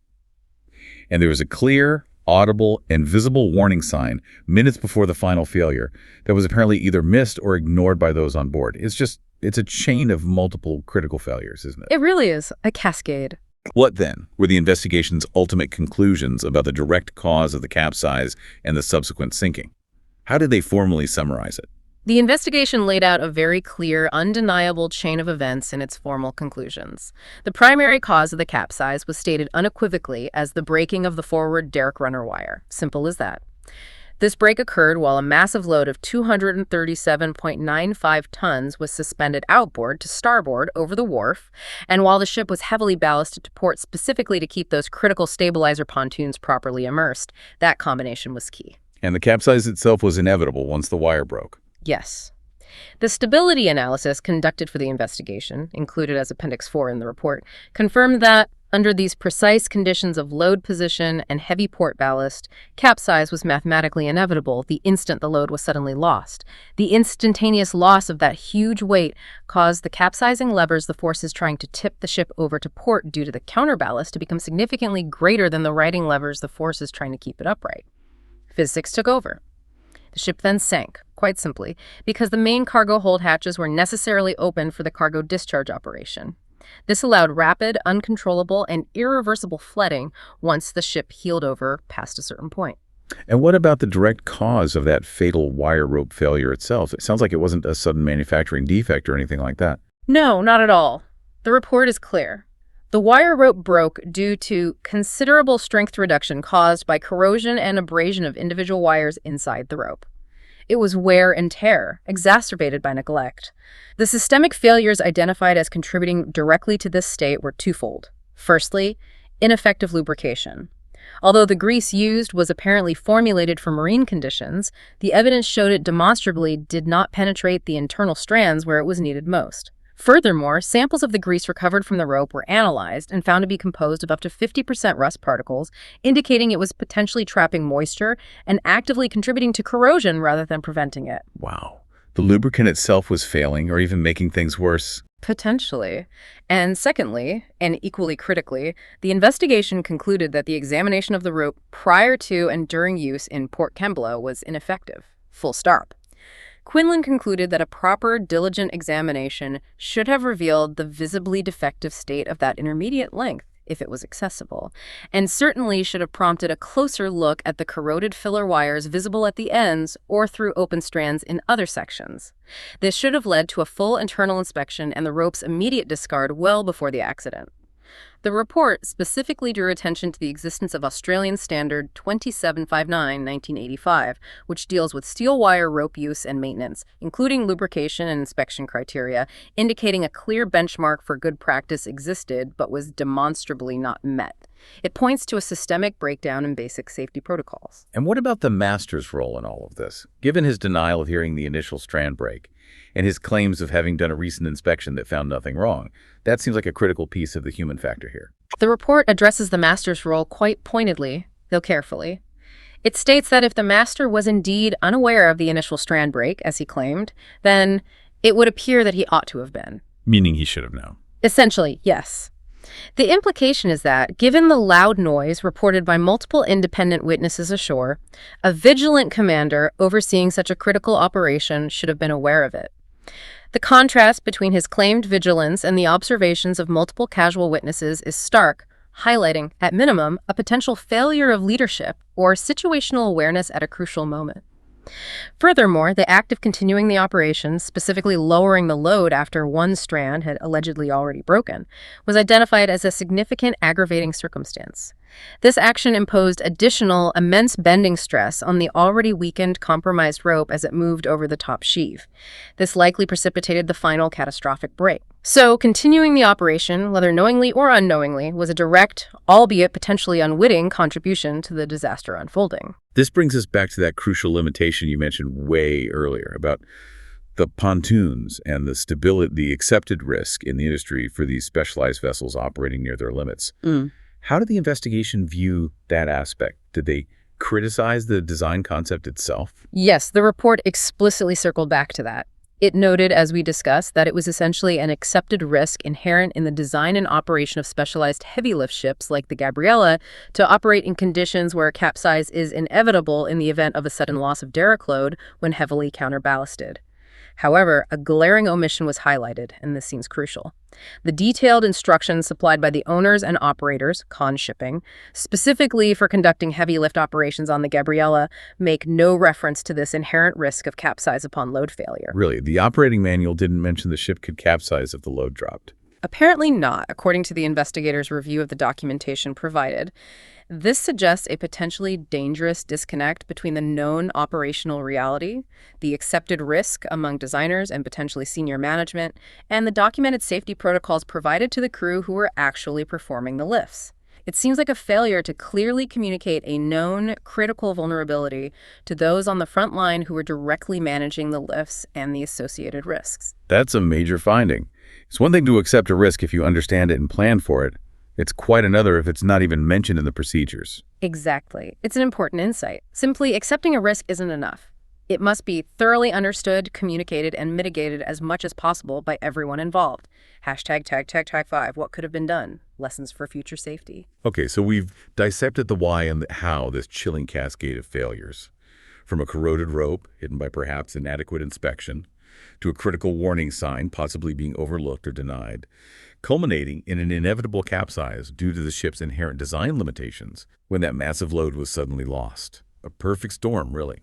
And there was a clear, audible, and visible warning sign minutes before the final failure that was apparently either missed or ignored by those on board. It's a chain of multiple critical failures, isn't it? It really is a cascade. What then were the investigation's ultimate conclusions about the direct cause of the capsize and the subsequent sinking? How did they formally summarize it? The investigation laid out a very clear, undeniable chain of events in its formal conclusions. The primary cause of the capsize was stated unequivocally as the breaking of the forward derrick runner wire. Simple as that. This break occurred while a massive load of 237.95 tons was suspended outboard to starboard over the wharf, and while the ship was heavily ballasted to port specifically to keep those critical stabilizer pontoons properly immersed. That combination was key. And the capsize itself was inevitable once the wire broke. Yes. The stability analysis conducted for the investigation, included as Appendix 4 in the report, confirmed that, under these precise conditions of load position and heavy port ballast, capsize was mathematically inevitable the instant the load was suddenly lost. The instantaneous loss of that huge weight caused the capsizing levers the forces trying to tip the ship over to port due to the counterballast to become significantly greater than the righting levers the forces trying to keep it upright. Physics took over. The ship then sank, quite simply, because the main cargo hold hatches were necessarily open for the cargo discharge operation. This allowed rapid, uncontrollable, and irreversible flooding once the ship heeled over past a certain point. And what about the direct cause of that fatal wire rope failure itself? It sounds like it wasn't a sudden manufacturing defect or anything like that. No, not at all. The report is clear. The wire rope broke due to considerable strength reduction caused by corrosion and abrasion of individual wires inside the rope. It was wear and tear, exacerbated by neglect. The systemic failures identified as contributing directly to this state were twofold. Firstly, ineffective lubrication. Although the grease used was apparently formulated for marine conditions, the evidence showed it demonstrably did not penetrate the internal strands where it was needed most. Furthermore, samples of the grease recovered from the rope were analyzed and found to be composed of up to 50% rust particles, indicating it was potentially trapping moisture and actively contributing to corrosion rather than preventing it. Wow. The lubricant itself was failing or even making things worse. Potentially. And secondly, and equally critically, the investigation concluded that the examination of the rope prior to and during use in Port Kembla was ineffective. Full stop. Quinlan concluded that a proper, diligent examination should have revealed the visibly defective state of that intermediate length, if it was accessible, and certainly should have prompted a closer look at the corroded filler wires visible at the ends or through open strands in other sections. This should have led to a full internal inspection and the rope's immediate discard well before the accident. The report specifically drew attention to the existence of Australian Standard 2759/1985, which deals with steel wire rope use and maintenance, including lubrication and inspection criteria, indicating a clear benchmark for good practice existed but was demonstrably not met. It points to a systemic breakdown in basic safety protocols. And what about the master's role in all of this? Given his denial of hearing the initial strand break and his claims of having done a recent inspection that found nothing wrong, that seems like a critical piece of the human factor here. The report addresses the master's role quite pointedly, though carefully. It states that if the master was indeed unaware of the initial strand break, as he claimed, then it would appear that he ought to have been. Meaning he should have known. Essentially, yes. The implication is that, given the loud noise reported by multiple independent witnesses ashore, a vigilant commander overseeing such a critical operation should have been aware of it. The contrast between his claimed vigilance and the observations of multiple casual witnesses is stark, highlighting, at minimum, a potential failure of leadership or situational awareness at a crucial moment. Furthermore, the act of continuing the operation, specifically lowering the load after one strand had allegedly already broken, was identified as a significant aggravating circumstance. This action imposed additional, immense bending stress on the already weakened, compromised rope as it moved over the top sheave. This likely precipitated the final catastrophic break. So, continuing the operation, whether knowingly or unknowingly, was a direct, albeit potentially unwitting, contribution to the disaster unfolding. This brings us back to that crucial limitation you mentioned way earlier about the pontoons and the stability, the accepted risk in the industry for these specialized vessels operating near their limits. How did the investigation view that aspect? Did they criticize the design concept itself? Yes, the report explicitly circled back to that. It noted, as we discussed, that it was essentially an accepted risk inherent in the design and operation of specialized heavy lift ships like the Gabriella to operate in conditions where capsize is inevitable in the event of a sudden loss of derrick load when heavily counterballasted. However, a glaring omission was highlighted, and this seems crucial. The detailed instructions supplied by the owners and operators, Con Shipping, specifically for conducting heavy lift operations on the Gabriella, make no reference to this inherent risk of capsize upon load failure. Really? The operating manual didn't mention the ship could capsize if the load dropped? Apparently not, according to the investigators' review of the documentation provided. This suggests a potentially dangerous disconnect between the known operational reality, the accepted risk among designers and potentially senior management, and the documented safety protocols provided to the crew who were actually performing the lifts. It seems like a failure to clearly communicate a known critical vulnerability to those on the front line who were directly managing the lifts and the associated risks. That's a major finding. It's one thing to accept a risk if you understand it and plan for it. It's quite another if it's not even mentioned in the procedures. Exactly. It's an important insight. Simply accepting a risk isn't enough. It must be thoroughly understood, communicated, and mitigated as much as possible by everyone involved. #tag5, what could have been done? Lessons for future safety. Okay, so we've dissected the why and the how, this chilling cascade of failures. From a corroded rope, hidden by perhaps inadequate inspection, to a critical warning sign possibly being overlooked or denied, culminating in an inevitable capsize due to the ship's inherent design limitations when that massive load was suddenly lost. A perfect storm, really.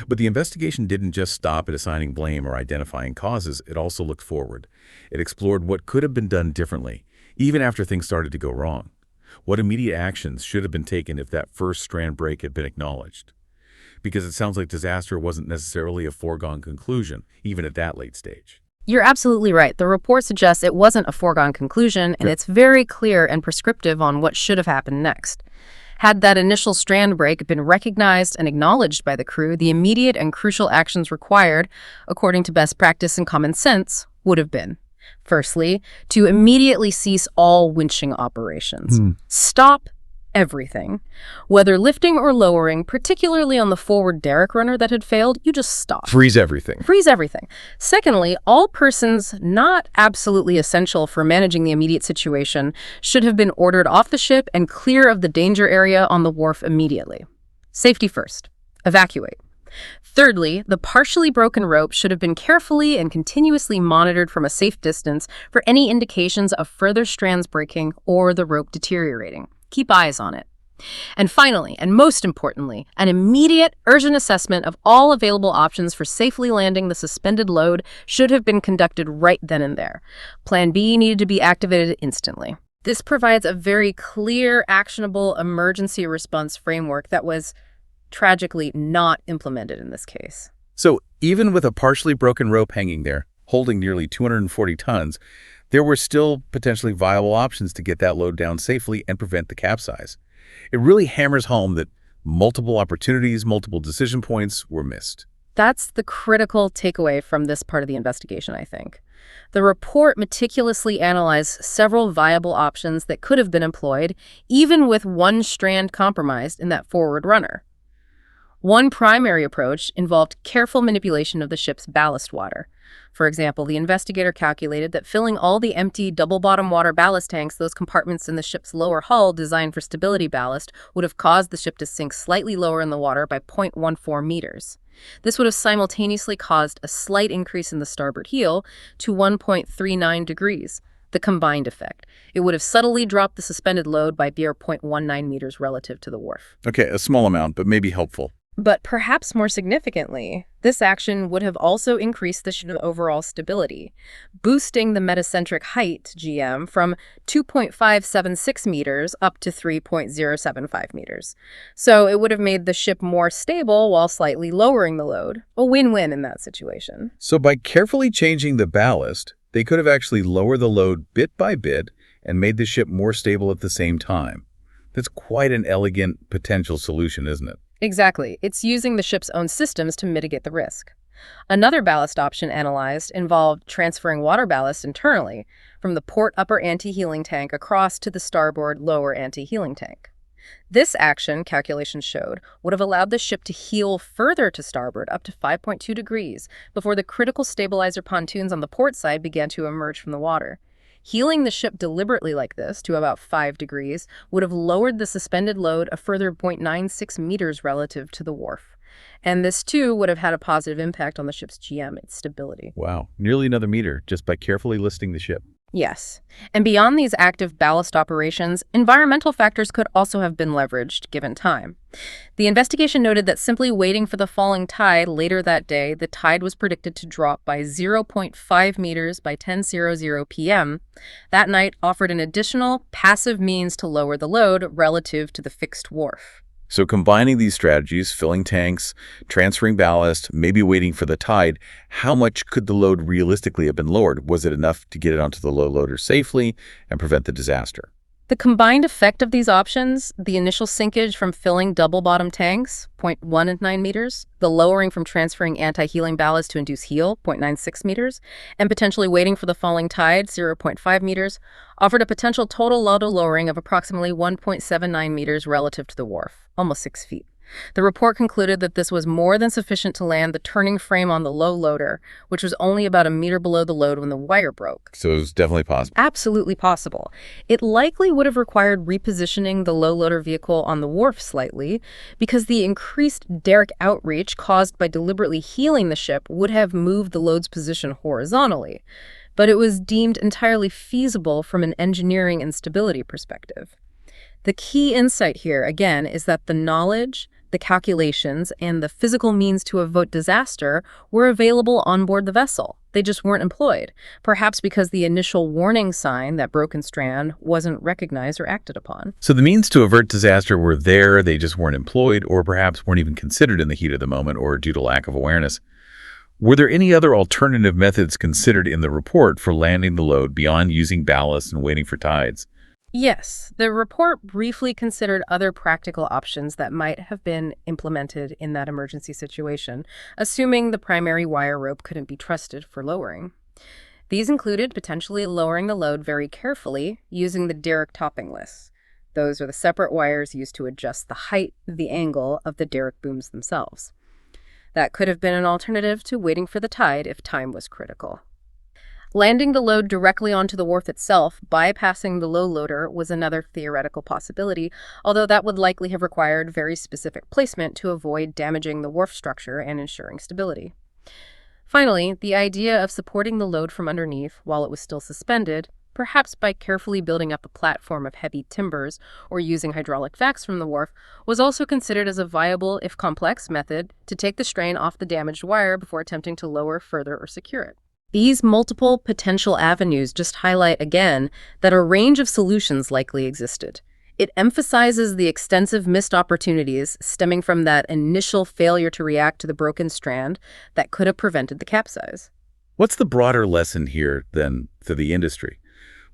But the investigation didn't just stop at assigning blame or identifying causes. It also looked forward. It explored what could have been done differently, even after things started to go wrong. What immediate actions should have been taken if that first strand break had been acknowledged? Because it sounds like disaster wasn't necessarily a foregone conclusion, even at that late stage. You're absolutely right. The report suggests it wasn't a foregone conclusion, and it's very clear and prescriptive on what should have happened next. Had that initial strand break been recognized and acknowledged by the crew, the immediate and crucial actions required, according to best practice and common sense, would have been, firstly, to immediately cease all winching operations. Stop everything. Whether lifting or lowering, particularly on the forward derrick runner that had failed, you just stop. Freeze everything. Freeze everything. Secondly, all persons not absolutely essential for managing the immediate situation should have been ordered off the ship and clear of the danger area on the wharf immediately. Safety first. Evacuate. Thirdly, the partially broken rope should have been carefully and continuously monitored from a safe distance for any indications of further strands breaking or the rope deteriorating. Keep eyes on it. And finally, and most importantly, an immediate, urgent assessment of all available options for safely landing the suspended load should have been conducted right then and there. Plan B needed to be activated instantly. This provides a very clear, actionable emergency response framework that was tragically not implemented in this case. So even with a partially broken rope hanging there, holding nearly 240 tons, there were still potentially viable options to get that load down safely and prevent the capsize. It really hammers home that multiple opportunities, multiple decision points were missed. That's the critical takeaway from this part of the investigation, I think. The report meticulously analyzed several viable options that could have been employed, even with one strand compromised in that forward runner. One primary approach involved careful manipulation of the ship's ballast water. For example, the investigator calculated that filling all the empty double-bottom water ballast tanks, those compartments in the ship's lower hull designed for stability ballast, would have caused the ship to sink slightly lower in the water by 0.14 meters. This would have simultaneously caused a slight increase in the starboard heel to 1.39 degrees, the combined effect. It would have subtly dropped the suspended load by bare 0.19 meters relative to the wharf. Okay, a small amount, but maybe helpful. But perhaps more significantly, this action would have also increased the ship's overall stability, boosting the metacentric height, GM, from 2.576 meters up to 3.075 meters. So it would have made the ship more stable while slightly lowering the load. A win-win in that situation. So by carefully changing the ballast, they could have actually lowered the load bit by bit and made the ship more stable at the same time. That's quite an elegant potential solution, isn't it? Exactly. It's using the ship's own systems to mitigate the risk. Another ballast option analyzed involved transferring water ballast internally from the port upper anti-heeling tank across to the starboard lower anti-heeling tank. This action, calculations showed, would have allowed the ship to heel further to starboard up to 5.2 degrees before the critical stabilizer pontoons on the port side began to emerge from the water. Heeling the ship deliberately like this to about 5 degrees would have lowered the suspended load a further 0.96 meters relative to the wharf. And this, too, would have had a positive impact on the ship's GM, its stability. Wow, nearly another meter just by carefully listing the ship. Yes. And beyond these active ballast operations, environmental factors could also have been leveraged given time. The investigation noted that simply waiting for the falling tide later that day, the tide was predicted to drop by 0.5 meters by 10:00 p.m. That night offered an additional passive means to lower the load relative to the fixed wharf. So combining these strategies, filling tanks, transferring ballast, maybe waiting for the tide, how much could the load realistically have been lowered? Was it enough to get it onto the low loader safely and prevent the disaster? The combined effect of these options, the initial sinkage from filling double-bottom tanks, 0.19 meters, the lowering from transferring anti-heeling ballast to induce heel, 0.96 meters, and potentially waiting for the falling tide, 0.5 meters, offered a potential total load lowering of approximately 1.79 meters relative to the wharf, almost 6 feet. The report concluded that this was more than sufficient to land the turning frame on the low loader, which was only about a meter below the load when the wire broke. So it was definitely possible. Absolutely possible. It likely would have required repositioning the low loader vehicle on the wharf slightly, because the increased derrick outreach caused by deliberately heeling the ship would have moved the load's position horizontally. But it was deemed entirely feasible from an engineering and stability perspective. The key insight here, again, is that the knowledge, the calculations, and the physical means to avoid disaster were available on board the vessel. They just weren't employed, perhaps because the initial warning sign, that broken strand, wasn't recognized or acted upon. So the means to avert disaster were there, they just weren't employed, or perhaps weren't even considered in the heat of the moment or due to lack of awareness. Were there any other alternative methods considered in the report for landing the load beyond using ballast and waiting for tides? Yes, the report briefly considered other practical options that might have been implemented in that emergency situation, assuming the primary wire rope couldn't be trusted for lowering. These included potentially lowering the load very carefully using the derrick topping lists. Those are the separate wires used to adjust the height, the angle of the derrick booms themselves. That could have been an alternative to waiting for the tide if time was critical. Landing the load directly onto the wharf itself, bypassing the low loader, was another theoretical possibility, although that would likely have required very specific placement to avoid damaging the wharf structure and ensuring stability. Finally, the idea of supporting the load from underneath while it was still suspended, perhaps by carefully building up a platform of heavy timbers or using hydraulic vacs from the wharf, was also considered as a viable, if complex, method to take the strain off the damaged wire before attempting to lower further or secure it. These multiple potential avenues just highlight again that a range of solutions likely existed. It emphasizes the extensive missed opportunities stemming from that initial failure to react to the broken strand that could have prevented the capsize. What's the broader lesson here, then, to the industry?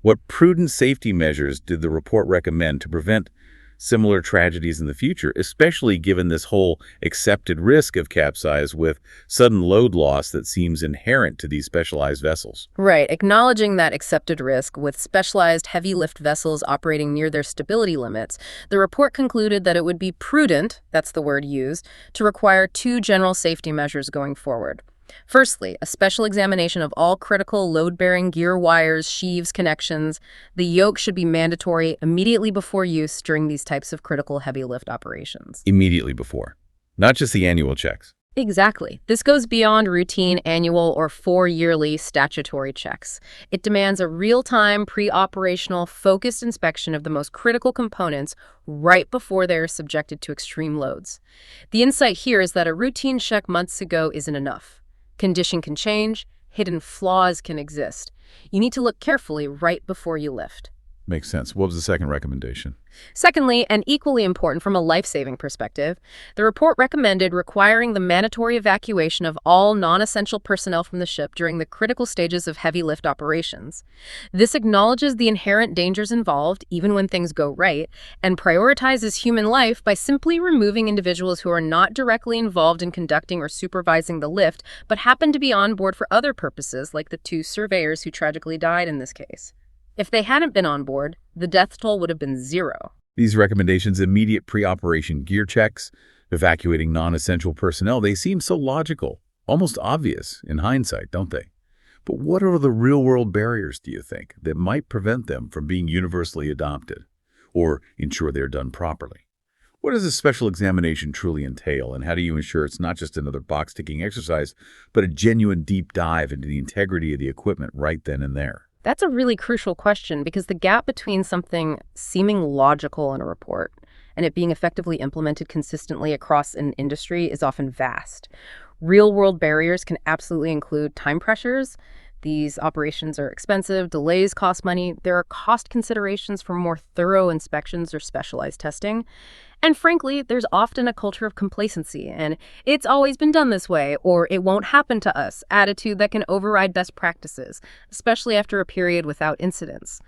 What prudent safety measures did the report recommend to prevent similar tragedies in the future, especially given this whole accepted risk of capsize with sudden load loss that seems inherent to these specialized vessels? Right, acknowledging that accepted risk with specialized heavy lift vessels operating near their stability limits, the report concluded that it would be prudent, that's the word used, to require two general safety measures going forward. Firstly, a special examination of all critical load-bearing gear wires, sheaves, connections. The yoke should be mandatory immediately before use during these types of critical heavy lift operations. Immediately before, not just the annual checks. Exactly. This goes beyond routine annual or 4-yearly statutory checks. It demands a real-time, pre-operational, focused inspection of the most critical components right before they are subjected to extreme loads. The insight here is that a routine check months ago isn't enough. Condition can change, hidden flaws can exist. You need to look carefully right before you lift. Makes sense. What was the second recommendation? Secondly, and equally important from a life-saving perspective, the report recommended requiring the mandatory evacuation of all non-essential personnel from the ship during the critical stages of heavy lift operations. This acknowledges the inherent dangers involved, even when things go right, and prioritizes human life by simply removing individuals who are not directly involved in conducting or supervising the lift, but happen to be on board for other purposes, like the 2 surveyors who tragically died in this case. If they hadn't been on board, the death toll would have been 0. These recommendations, immediate pre-operation gear checks, evacuating non-essential personnel, they seem so logical, almost obvious in hindsight, don't they? But what are the real-world barriers, do you think, that might prevent them from being universally adopted or ensure they're done properly? What does a special examination truly entail, and how do you ensure it's not just another box-ticking exercise, but a genuine deep dive into the integrity of the equipment right then and there? That's a really crucial question because the gap between something seeming logical in a report and it being effectively implemented consistently across an industry is often vast. Real-world barriers can absolutely include time pressures. These operations are expensive, delays cost money, there are cost considerations for more thorough inspections or specialized testing. And frankly, there's often a culture of complacency and "it's always been done this way" or "it won't happen to us" attitude that can override best practices, especially after a period without incidents.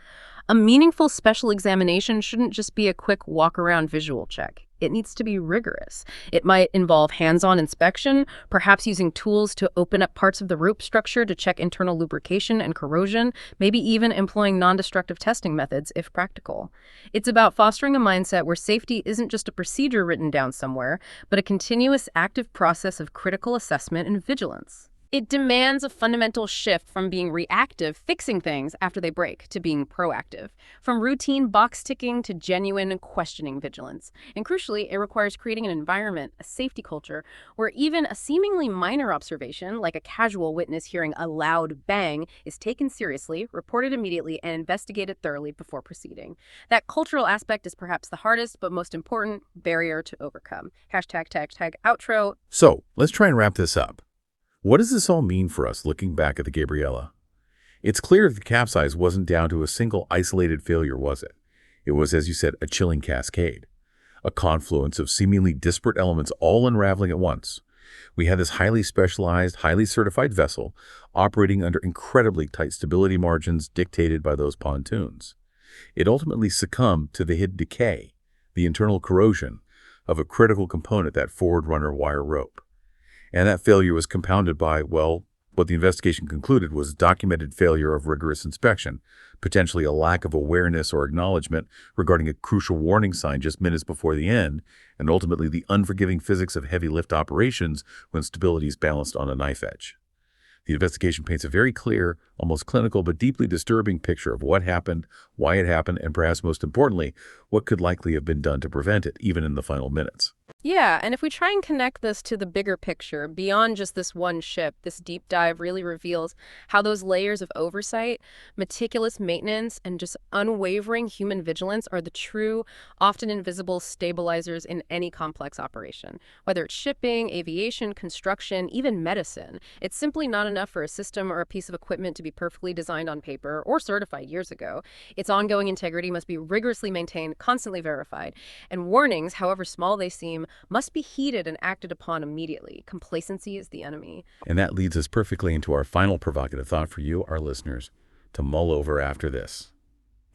A meaningful special examination shouldn't just be a quick walk-around visual check. It needs to be rigorous. It might involve hands-on inspection, perhaps using tools to open up parts of the rope structure to check internal lubrication and corrosion, maybe even employing non-destructive testing methods if practical. It's about fostering a mindset where safety isn't just a procedure written down somewhere, but a continuous active process of critical assessment and vigilance. It demands a fundamental shift from being reactive, fixing things after they break, to being proactive, from routine box ticking to genuine questioning vigilance. And crucially, it requires creating an environment, a safety culture, where even a seemingly minor observation, like a casual witness hearing a loud bang, is taken seriously, reported immediately, and investigated thoroughly before proceeding. That cultural aspect is perhaps the hardest but most important barrier to overcome. #outro. So, let's try and wrap this up. What does this all mean for us looking back at the Gabriella? It's clear that the capsize wasn't down to a single isolated failure, was it? It was, as you said, a chilling cascade, a confluence of seemingly disparate elements all unraveling at once. We had this highly specialized, highly certified vessel operating under incredibly tight stability margins dictated by those pontoons. It ultimately succumbed to the hidden decay, the internal corrosion of a critical component, that forward runner wire rope. And that failure was compounded by, well, What the investigation concluded was documented failure of rigorous inspection, potentially a lack of awareness or acknowledgement regarding a crucial warning sign just minutes before the end, and ultimately the unforgiving physics of heavy lift operations when stability is balanced on a knife edge. The investigation paints a very clear, almost clinical, but deeply disturbing picture of what happened, why it happened, and perhaps most importantly, what could likely have been done to prevent it, even in the final minutes. Yeah, and if we try and connect this to the bigger picture, beyond just this one ship, this deep dive really reveals how those layers of oversight, meticulous maintenance, and just unwavering human vigilance are the true, often invisible stabilizers in any complex operation. Whether it's shipping, aviation, construction, even medicine, it's simply not enough for a system or a piece of equipment to be perfectly designed on paper or certified years ago. Its ongoing integrity must be rigorously maintained, constantly verified, and warnings, however small they seem, must be heeded and acted upon immediately. Complacency is the enemy. And that leads us perfectly into our final provocative thought for you, our listeners, to mull over after this.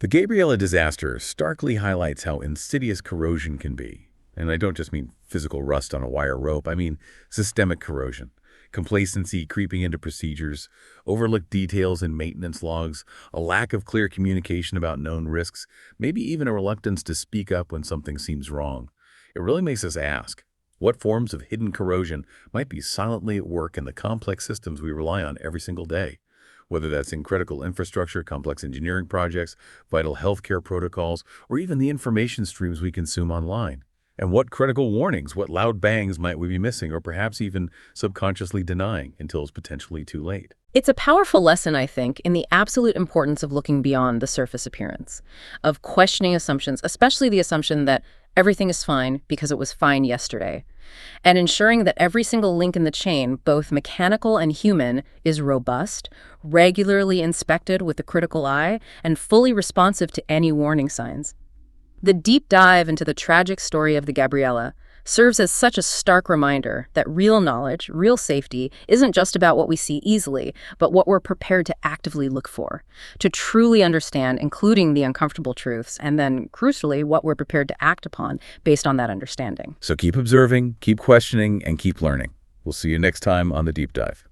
The Gabriella disaster starkly highlights how insidious corrosion can be. And I don't just mean physical rust on a wire rope, I mean systemic corrosion. Complacency creeping into procedures, overlooked details in maintenance logs, a lack of clear communication about known risks, maybe even a reluctance to speak up when something seems wrong. It really makes us ask, what forms of hidden corrosion might be silently at work in the complex systems we rely on every single day? Whether that's in critical infrastructure, complex engineering projects, vital healthcare protocols, or even the information streams we consume online. And what critical warnings, what loud bangs might we be missing or perhaps even subconsciously denying until it's potentially too late? It's a powerful lesson, I think, in the absolute importance of looking beyond the surface appearance, of questioning assumptions, especially the assumption that everything is fine because it was fine yesterday, and ensuring that every single link in the chain, both mechanical and human, is robust, regularly inspected with the critical eye, and fully responsive to any warning signs. The deep dive into the tragic story of the Gabriella serves as such a stark reminder that real knowledge, real safety, isn't just about what we see easily, but what we're prepared to actively look for, to truly understand, including the uncomfortable truths, and then, crucially, what we're prepared to act upon based on that understanding. So keep observing, keep questioning, and keep learning. We'll see you next time on The Deep Dive.